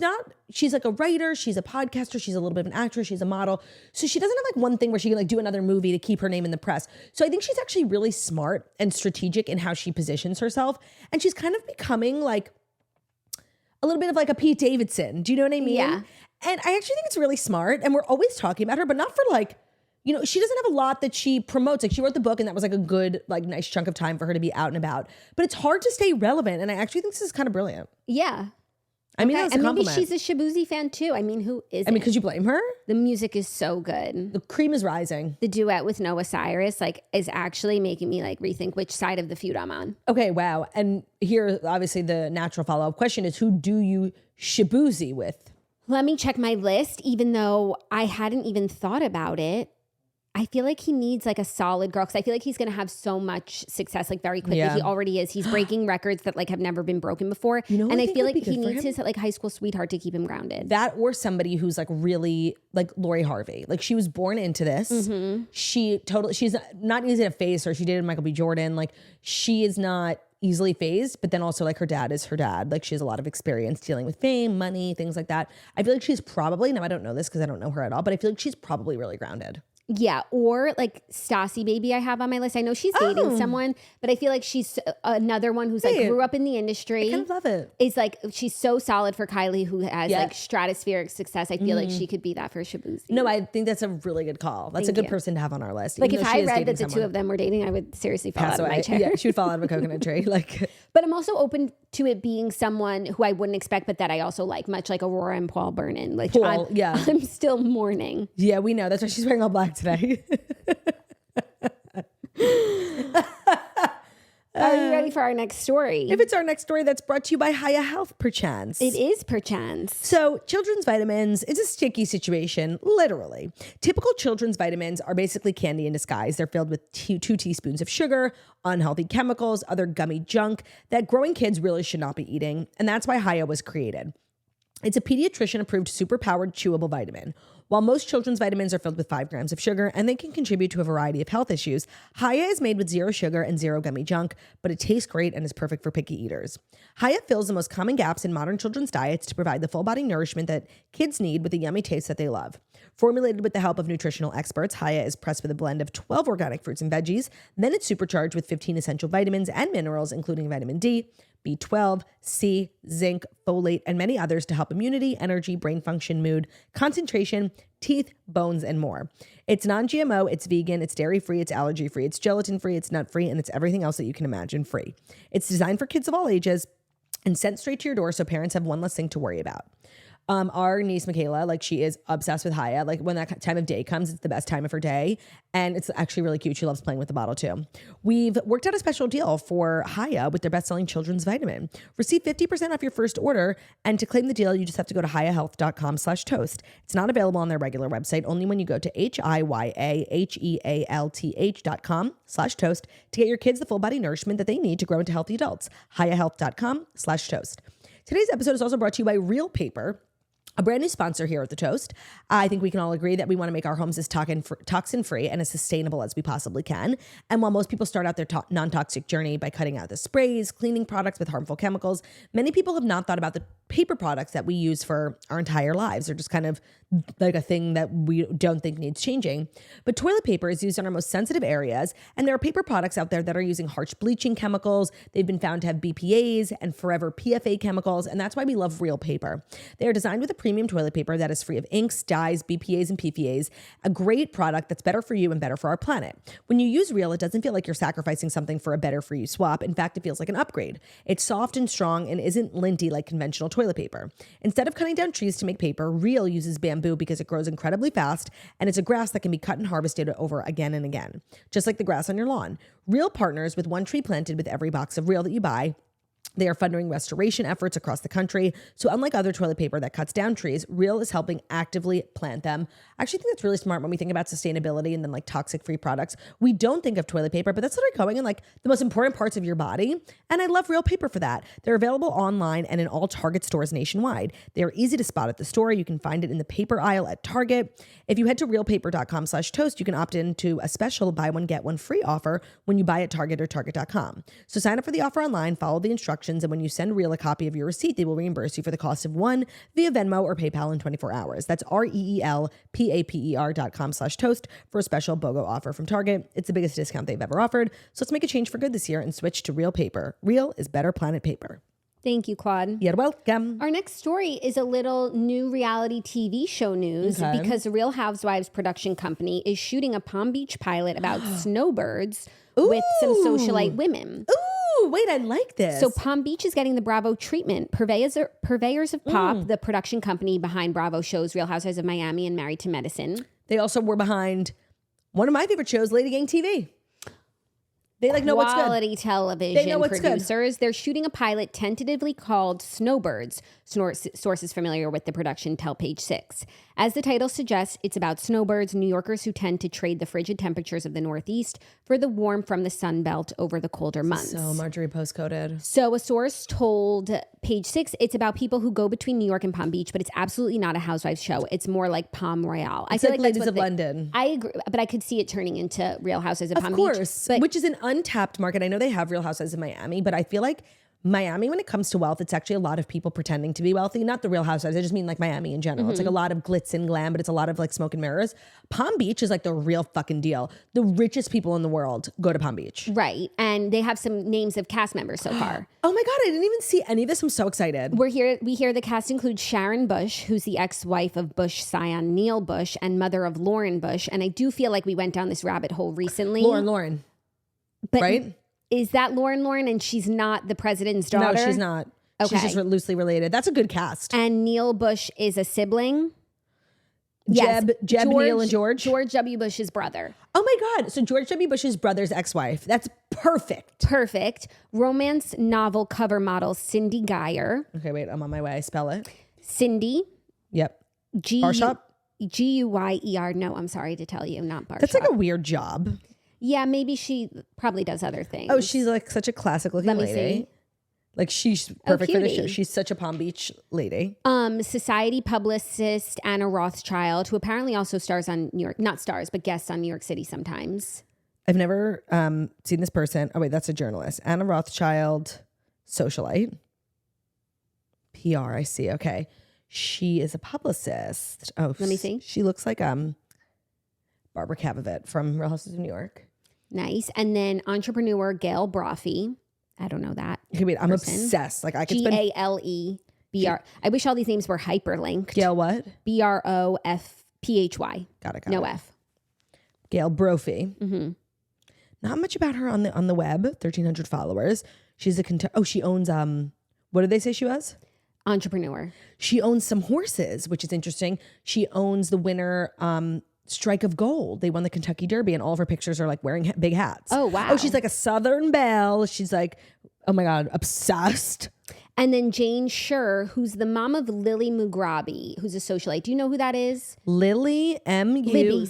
like a writer, she's a podcaster, she's a little bit of an actress, she's a model. So she doesn't have like one thing where she can like do another movie to keep her name in the press. So I think she's actually really smart and strategic in how she positions herself. And she's kind of becoming like a little bit of like a Pete Davidson. Do you know what I mean? Yeah. And I actually think it's really smart. And we're always talking about her, but not for like, she doesn't have a lot that she promotes. Like she wrote the book and that was like a good, like nice chunk of time for her to be out and about. But it's hard to stay relevant. And I actually think this is kind of brilliant. Yeah. I mean, that's a compliment. Maybe she's a Shaboozey fan too. I mean, who isn't? I mean, could you blame her? The music is so good. The cream is rising. The duet with Noah Cyrus like is actually making me like rethink which side of the feud I'm on. Okay, wow. And here, obviously, the natural follow-up question is who do you Shaboozey with? Let me check my list, even though I hadn't even thought about it. I feel like he needs like a solid girl because I feel like he's going to have so much success like very quickly. Yeah. He already is. He's breaking records that like have never been broken before. And I feel like he needs his like high school sweetheart to keep him grounded. That or somebody who's like really like Lori Harvey. Like she was born into this. Mm-hmm. She's not easy to face her. She dated Michael B. Jordan. Like she is not easily phased, but then also like her dad is her dad. Like she has a lot of experience dealing with fame, money, things like that. I feel like she's probably, now I don't know this because I don't know her at all, but I feel like she's probably really grounded. Yeah, or like Stassi Baby I have on my list. I know she's dating someone, but I feel like she's another one who's like grew up in the industry. I kind of love it. It's like she's so solid for Kylie who has like stratospheric success. I feel like she could be that for Shaboozey. No, I think that's a really good call. That's a good person to have on our list. Like if I read that the two of them were dating, I would seriously fall out of my chair. Yeah, she would fall out of a coconut tree. Like, but I'm also open to it being someone who I wouldn't expect, but that I also like, much like Aurora and Paul Vernon. Like I'm still mourning. Yeah, we know. That's why she's wearing all black today. Are you ready for our next story? If it's our next story, that's brought to you by Hiya Health, perchance. It is perchance. So children's vitamins is a sticky situation, literally. Typical children's vitamins are basically candy in disguise. They're filled with 2 teaspoons of sugar, unhealthy chemicals, other gummy junk that growing kids really should not be eating. And that's why Hiya was created. It's a pediatrician-approved super-powered chewable vitamin. While most children's vitamins are filled with 5 grams of sugar and they can contribute to a variety of health issues, Hiya is made with 0 sugar and 0 gummy junk, but it tastes great and is perfect for picky eaters. Hiya fills the most common gaps in modern children's diets to provide the full-body nourishment that kids need with the yummy taste that they love. Formulated with the help of nutritional experts, Hiya is pressed with a blend of 12 organic fruits and veggies. Then it's supercharged with 15 essential vitamins and minerals, including vitamin D, B12, C, zinc, folate, and many others to help immunity, energy, brain function, mood, concentration, teeth, bones, and more. It's non-GMO, it's vegan, it's dairy-free, it's allergy-free, it's gelatin-free, it's nut-free, and it's everything else that you can imagine free. It's designed for kids of all ages and sent straight to your door so parents have one less thing to worry about. Our niece, Michaela, like she is obsessed with Hiya. Like when that time of day comes, it's the best time of her day. And it's actually really cute. She loves playing with the bottle too. We've worked out a special deal for Hiya with their best-selling children's vitamin. Receive 50% off your first order. And to claim the deal, you just have to go to hiyahealth.com/toast. It's not available on their regular website, only when you go to hiyahealth.com/toast to get your kids the full body nourishment that they need to grow into healthy adults. hiyahealth.com/toast. Today's episode is also brought to you by Real Paper, a brand new sponsor here at The Toast. I think we can all agree that we want to make our homes as toxin-free and as sustainable as we possibly can. And while most people start out their non-toxic journey by cutting out the sprays, cleaning products with harmful chemicals, many people have not thought about the paper products that we use for our entire lives. They're just kind of like a thing that we don't think needs changing. But toilet paper is used on our most sensitive areas, and there are paper products out there that are using harsh bleaching chemicals. They've been found to have BPAs and forever PFA chemicals, and that's why we love Real Paper. They are designed with a premium toilet paper that is free of inks, dyes, BPAs, and PFAs, a great product that's better for you and better for our planet. When you use Real, it doesn't feel like you're sacrificing something for a better for you swap. In fact, it feels like an upgrade. It's soft and strong and isn't linty like conventional toilet paper. Instead of cutting down trees to make paper, Real uses bamboo because it grows incredibly fast, and it's a grass that can be cut and harvested over again and again, just like the grass on your lawn. Real partners with one tree planted with every box of Real that you buy. They are funding restoration efforts across the country. So unlike other toilet paper that cuts down trees, Real is helping actively plant them. I actually think that's really smart when we think about sustainability and then like toxic-free products. We don't think of toilet paper, but that's literally going in like the most important parts of your body. And I love Real Paper for that. They're available online and in all Target stores nationwide. They're easy to spot at the store. You can find it in the paper aisle at Target. If you head to realpaper.com/toast, you can opt into a special buy one, get one free offer when you buy at Target or Target.com. So sign up for the offer online, follow the instructions, and when you send Real a copy of your receipt, they will reimburse you for the cost of one via Venmo or PayPal in 24 hours. That's REELPAPER.com/toast for a special BOGO offer from Target. It's the biggest discount they've ever offered. So let's make a change for good this year and switch to Real Paper. Real is better planet paper. Thank you, Claude. You're welcome. Our next story is a little new reality TV show news because the Real Housewives production company is shooting a Palm Beach pilot about snowbirds with some socialite women. Ooh, wait, I like this. So Palm Beach is getting the Bravo treatment. Purveyors of Pop, the production company behind Bravo shows Real Housewives of Miami and Married to Medicine. They also were behind one of my favorite shows, Lady Gang TV. They like know what's good. Quality television They know what's producers. They're shooting a pilot tentatively called Snowbirds. Sources familiar with the production tell Page 6. As the title suggests, it's about snowbirds, New Yorkers who tend to trade the frigid temperatures of the Northeast for the warm from the Sun Belt over the colder months. So Marjorie postcoded. So a source told Page 6 it's about people who go between New York and Palm Beach, but it's absolutely not a Housewives show. It's more like Palm Royale. It's like Ladies of London. I agree, but I could see it turning into Real Housewives of Palm Beach. Of course, which is an untapped market. I know they have Real Housewives of Miami, but I feel like Miami, when it comes to wealth, it's actually a lot of people pretending to be wealthy. Not the Real Housewives. I just mean like Miami in general. It's like a lot of glitz and glam, but it's a lot of like smoke and mirrors. Palm Beach is like the real fucking deal. The richest people in the world go to Palm Beach. Right. And they have some names of cast members so far. Oh my God, I didn't even see any of this. I'm so excited. We hear the cast includes Sharon Bush, who's the ex-wife of Bush scion Neil Bush and mother of Lauren Bush. And I do feel like we went down this rabbit hole recently. Lauren. But right? Is that Lauren and she's not the president's daughter? No, she's not. Okay. She's just loosely related. That's a good cast. And Neil Bush is a sibling? Yes. Jeb, Neil, and George. George W. Bush's brother. Oh my God. So George W. Bush's brother's ex-wife. That's perfect. Perfect. Romance novel cover model Cindy Geyer. Okay, wait. I'm on my way. Spell it. Cindy. Yep. Barshop? Guyer. No, I'm sorry to tell you, not Barshop. That's like a weird job. Yeah, maybe she probably does other things. Oh, she's like such a classic looking lady. See. Like she's perfect for the show. She's such a Palm Beach lady. Society publicist Anna Rothschild, who apparently also stars on New York, not stars, but guests on New York City sometimes. I've never seen this person. Oh wait, that's a journalist. Anna Rothschild, socialite. PR, I see. Okay. She is a publicist. Oh, let me see. She looks like Barbara Kavovit from Real Housewives of New York. Nice. And then entrepreneur Gail Brophy. I don't know that. Okay, wait, I'm obsessed. Like I could spend GALEBR. I wish all these names were hyperlinked. Gail what? BROFPHY. Got it. No F. Gail Brophy. Mm-hmm. Not much about her on the web. 1,300 followers. She's she owns what did they say she was? Entrepreneur. She owns some horses, which is interesting. She owns the winner Strike of Gold. They won the Kentucky Derby, and all of her pictures are like wearing big hats. Oh, wow. Oh, she's like a Southern belle. She's like, oh my God, obsessed. And then Jane Schur, who's the mom of Lily Mugrabi, who's a socialite. Do you know who that is? Libbie Mugrabi.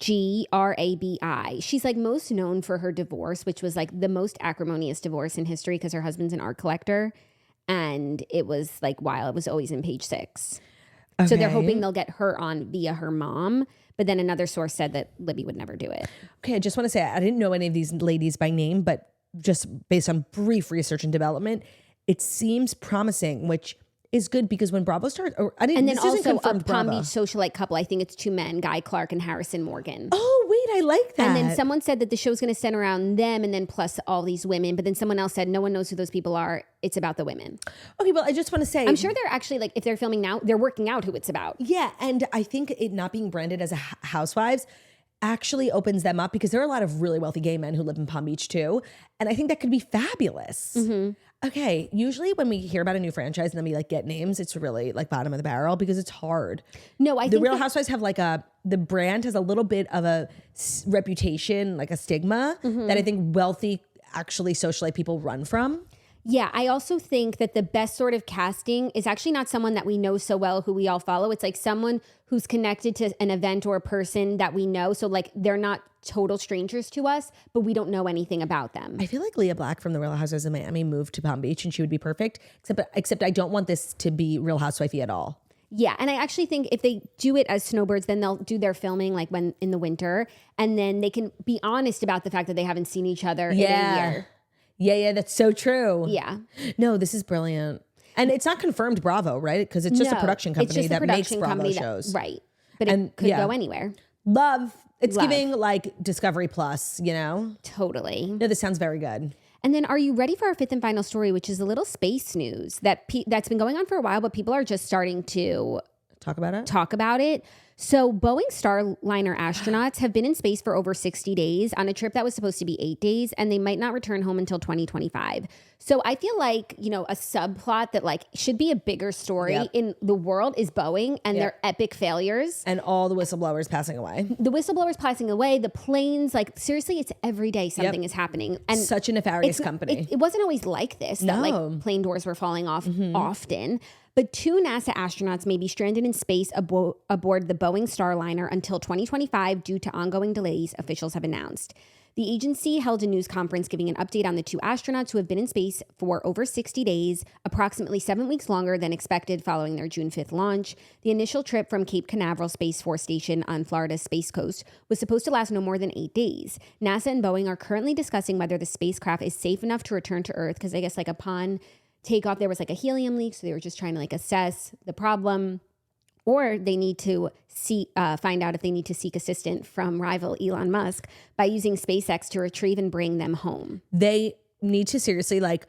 Mugrabi. She's like most known for her divorce, which was like the most acrimonious divorce in history because her husband's an art collector. And it was like wild. It was always in Page 6. Okay. So they're hoping they'll get her on via her mom. But then another source said that Libbie would never do it. Okay, I just want to say I didn't know any of these ladies by name, but just based on brief research and development, it seems promising, which is good because when Bravo started, and then also a Palm Beach socialite couple. I think it's two men, Guy Clark and Harrison Morgan. Oh, wait, I like that. And then someone said that the show's going to center around them and then plus all these women. But then someone else said no one knows who those people are. It's about the women. Okay, well, I just want to say. I'm sure they're actually like, if they're filming now, they're working out who it's about. Yeah, and I think it not being branded as a Housewives actually opens them up because there are a lot of really wealthy gay men who live in Palm Beach too. And I think that could be fabulous. Mm-hmm. Okay, usually when we hear about a new franchise and then we like get names, it's really like bottom of the barrel because it's hard. No, I think the Real Housewives have like the brand has a little bit of a reputation, like a stigma that I think wealthy, actually socialite people run from. Yeah, I also think that the best sort of casting is actually not someone that we know so well who we all follow. It's like someone who's connected to an event or a person that we know. So like they're not total strangers to us, but we don't know anything about them. I feel like Leah Black from the Real Housewives of Miami moved to Palm Beach and she would be perfect, except I don't want this to be Real Housewifey at all. Yeah, and I actually think if they do it as Snowbirds, then they'll do their filming like when in the winter, and then they can be honest about the fact that they haven't seen each other in a year. Yeah, that's so true. Yeah. No, this is brilliant. And it's not confirmed Bravo, right? Because it's just a production company that makes Bravo shows. Right. But it could go anywhere. Love. It's giving like Discovery Plus, you know? Totally. No, this sounds very good. And then are you ready for our fifth and final story, which is a little space news that's been going on for a while, but people are just starting to talk about it. So Boeing Starliner astronauts have been in space for over 60 days on a trip that was supposed to be 8 days, and they might not return home until 2025. So I feel like, you know, a subplot that like should be a bigger story in the world is Boeing and their epic failures. And all the whistleblowers passing away. The planes, like seriously, it's every day something is happening. And such a nefarious company. It wasn't always like this, that like plane doors were falling off often. But 2 NASA astronauts may be stranded in space aboard the Boeing Starliner until 2025 due to ongoing delays, officials have announced. The agency held a news conference giving an update on the 2 astronauts who have been in space for over 60 days, approximately 7 weeks longer than expected following their June 5th launch. The initial trip from Cape Canaveral Space Force Station on Florida's Space Coast was supposed to last no more than 8 days. NASA and Boeing are currently discussing whether the spacecraft is safe enough to return to Earth, because I guess like upon takeoff, there was like a helium leak, so they were just trying to like assess the problem, or they need to find out if they need to seek assistance from rival Elon Musk by using SpaceX to retrieve and bring them home. They need to seriously like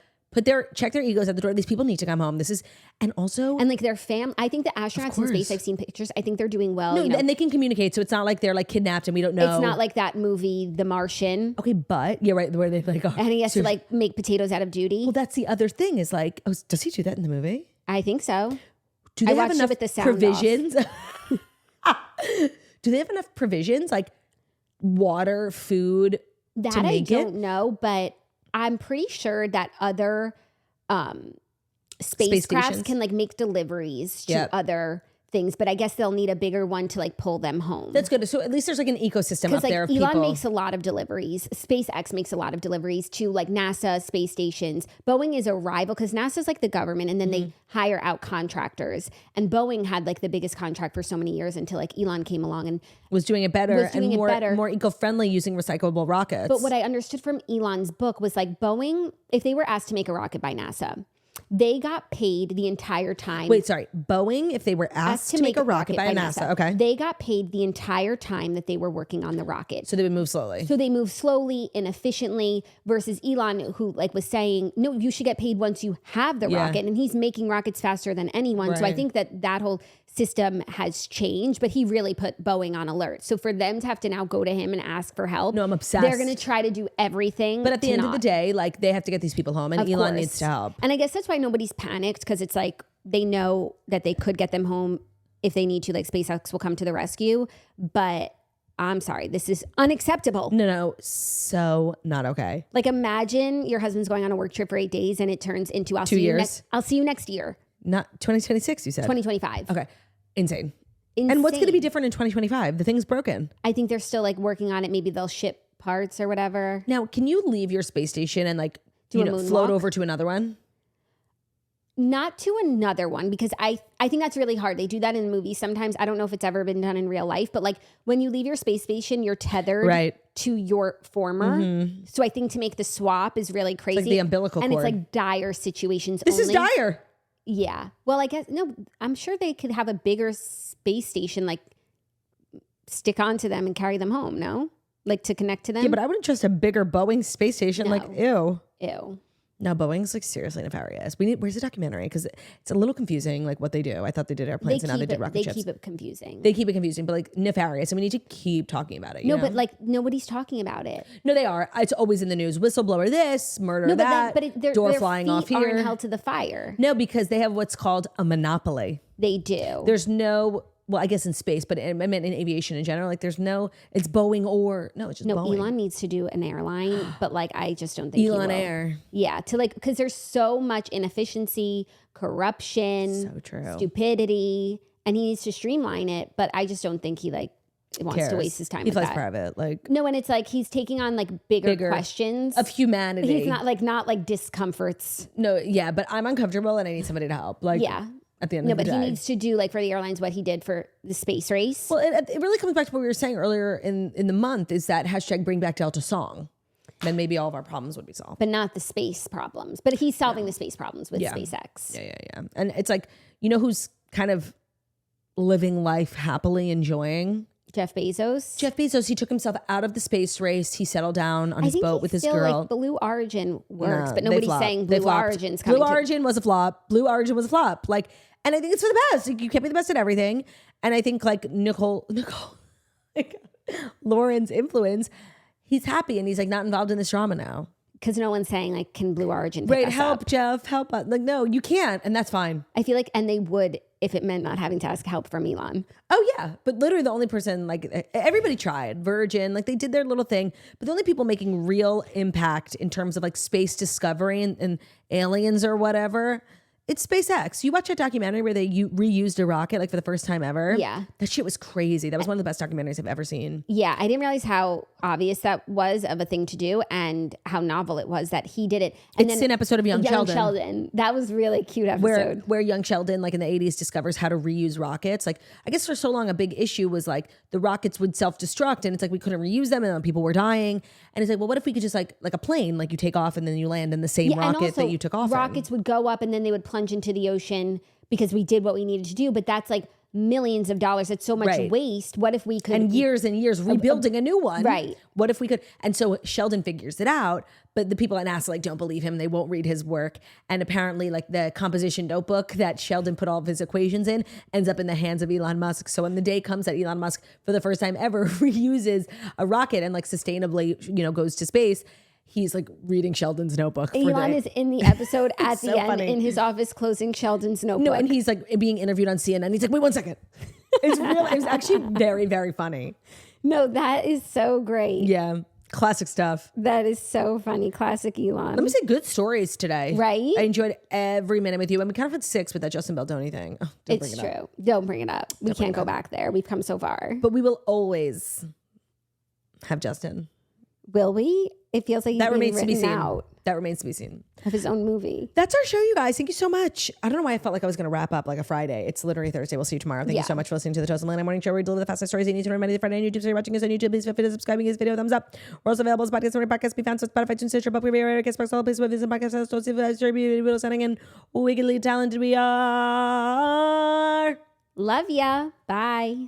check their egos at the door. These people need to come home. And like their I think the astronauts in space, I've seen pictures, I think they're doing well. No, you know? And they can communicate, so it's not like they're like kidnapped and we don't know. It's not like that movie, The Martian. Okay, but you're right, where they like, and he has to like make potatoes out of duty. Well, that's the other thing is like, does he do that in the movie? I think so. Do they I have watched it enough with the sound provisions? Do they have enough provisions like water, food? That I don't know, but I'm pretty sure that other spacecrafts can like make deliveries to other things, but I guess they'll need a bigger one to like pull them home. That's good. So at least there's like an ecosystem up like there of Elon people. makes a lot of deliveries. SpaceX makes a lot of deliveries to like NASA space stations. Boeing is a rival because NASA's like the government, and then they hire out contractors. And Boeing had like the biggest contract for so many years until like Elon came along and was doing it better more eco-friendly using recyclable rockets. But what I understood from Elon's book was like Boeing, if they were asked to make a rocket by NASA, they got paid the entire time. Wait, sorry. Boeing, if they were asked to make a rocket by NASA, okay. They got paid the entire time that they were working on the rocket. So they would move slowly. So they move slowly and efficiently versus Elon, who like was saying, no, you should get paid once you have the rocket. And he's making rockets faster than anyone. Right. So I think that whole system has changed, but he really put Boeing on alert. So for them to have to now go to him and ask for help, no, I'm obsessed. They're going to try to do everything. But at the end of the day, like they have to get these people home, and Elon needs to help. And I guess that's why nobody's panicked, because it's like they know that they could get them home if they need to. Like SpaceX will come to the rescue. But I'm sorry, this is unacceptable. No, so not okay. Like imagine your husband's going on a work trip for 8 days and it turns into I'll see you next year. Not 2026, you said? 2025. Okay. Insane. And what's going to be different in 2025? The thing's broken. I think they're still like working on it. Maybe they'll ship parts or whatever. Now, can you leave your space station and like float over to another one? Not to another one, because I think that's really hard. They do that in movies sometimes. I don't know if it's ever been done in real life, but like when you leave your space station, you're tethered to your former. Mm-hmm. So I think to make the swap is really crazy. It's like the umbilical cord. And it's like dire situations only. This is dire. Yeah. Well, I guess, no, I'm sure they could have a bigger space station, like stick onto them and carry them home, no? Like to connect to them? Yeah, but I wouldn't trust a bigger Boeing space station. No. Like, ew. No, Boeing's like seriously nefarious. Where's the documentary? Because it's a little confusing, like what they do. I thought they did airplanes and now they did rocket ships. They keep it confusing. They keep it confusing, but like nefarious. And we need to keep talking about it. No, but like nobody's talking about it. No, they are. It's always in the news. Whistleblower this, murder that, door flying off here. Aren't held to the fire. No, because they have what's called a monopoly. They do. There's no... Well, I guess in space, but I meant in aviation in general. Like there's no, it's Boeing or, no, it's just Boeing. Elon needs to do an airline, but like I just don't think Elon Air. Yeah, to like, because there's so much inefficiency, corruption, so true, stupidity, and he needs to streamline it, but I just don't think he like wants to waste his time with that. He flies private, like. No, and it's like he's taking on like bigger questions. Of humanity. He's not like discomforts. No, yeah, but I'm uncomfortable and I need somebody to help. Like, yeah. At the end of the day. No, but he needs to do like for the airlines what he did for the space race. Well, it really comes back to what we were saying earlier in the month is that hashtag bring back Delta song. Then maybe all of our problems would be solved. But not the space problems. But he's solving the space problems with SpaceX. Yeah. And it's like, you know who's kind of living life happily enjoying? Jeff Bezos. Jeff Bezos, he took himself out of the space race. He settled down on his boat with his girl. Like Blue Origin works, but nobody's saying Blue Origin's coming. Blue Origin was a flop. Blue Origin was a flop. Like, and I think it's for the best. You can't be the best at everything. And I think like Nicole, like Lauren's influence, he's happy and he's like not involved in this drama now. Because no one's saying like, can Blue Origin pick us help up? Jeff, help us. Like, no, you can't. And that's fine. I feel like, and they would if it meant not having to ask help from Elon. Oh yeah. But literally the only person, like everybody tried, Virgin, like they did their little thing. But the only people making real impact in terms of like space discovery and aliens or whatever, it's SpaceX. You watch that documentary where they reused a rocket like for the first time ever? Yeah. That shit was crazy. That was one of the best documentaries I've ever seen. Yeah. I didn't realize how obvious that was of a thing to do and how novel it was that he did it. And it's an episode of Young Sheldon. That was really cute episode. Where young Sheldon, like in the 80s, discovers how to reuse rockets. Like, I guess for so long, a big issue was like the rockets would self-destruct and it's like we couldn't reuse them and then people were dying. And it's like, well, what if we could just like a plane, like you take off and then you land in the same rocket that you took off rockets would go up and then they would plunge into the ocean because we did what we needed to do. But that's like millions of dollars. It's so much waste. What if we could... And years rebuilding a new one. Right. What if we could... And so Sheldon figures it out, but the people at NASA like don't believe him. They won't read his work. And apparently like the composition notebook that Sheldon put all of his equations in ends up in the hands of Elon Musk. So when the day comes that Elon Musk for the first time ever reuses a rocket and like sustainably, goes to space, he's like reading Sheldon's notebook. Elon is in the episode at the end funny. in his office closing Sheldon's notebook. No, and he's like being interviewed on CNN. He's like, wait 1 second. It's actually very, very funny. No, that is so great. Yeah. Classic stuff. That is so funny. Classic Elon. Let me say good stories today. Right? I enjoyed every minute with you. I'm kind of at 6 with that Justin Baldoni thing. Oh, it's true. Don't bring it up. We can't go back there. We've come so far. But we will always have Justin. Will we? It feels like he's that being remains to be written seen. out That remains to be seen. of his own movie. That's our show, you guys. Thank you so much. I don't know why I felt like I was going to wrap up like a Friday. It's literally Thursday. We'll see you tomorrow. Thank you so much for listening to the Toast and Lana Morning Show, where we deliver the fastest stories you need to know Monday to Friday on YouTube. So you're watching us on YouTube. Please feel free to subscribe and give this video a thumbs up. We're also available as podcasts and podcasts. Be found on Spotify, TuneIn, Stitcher, Book, Review, Castbox, all places where visit podcasts. Don't see the setting in wickedly talented we are. Love ya. Bye.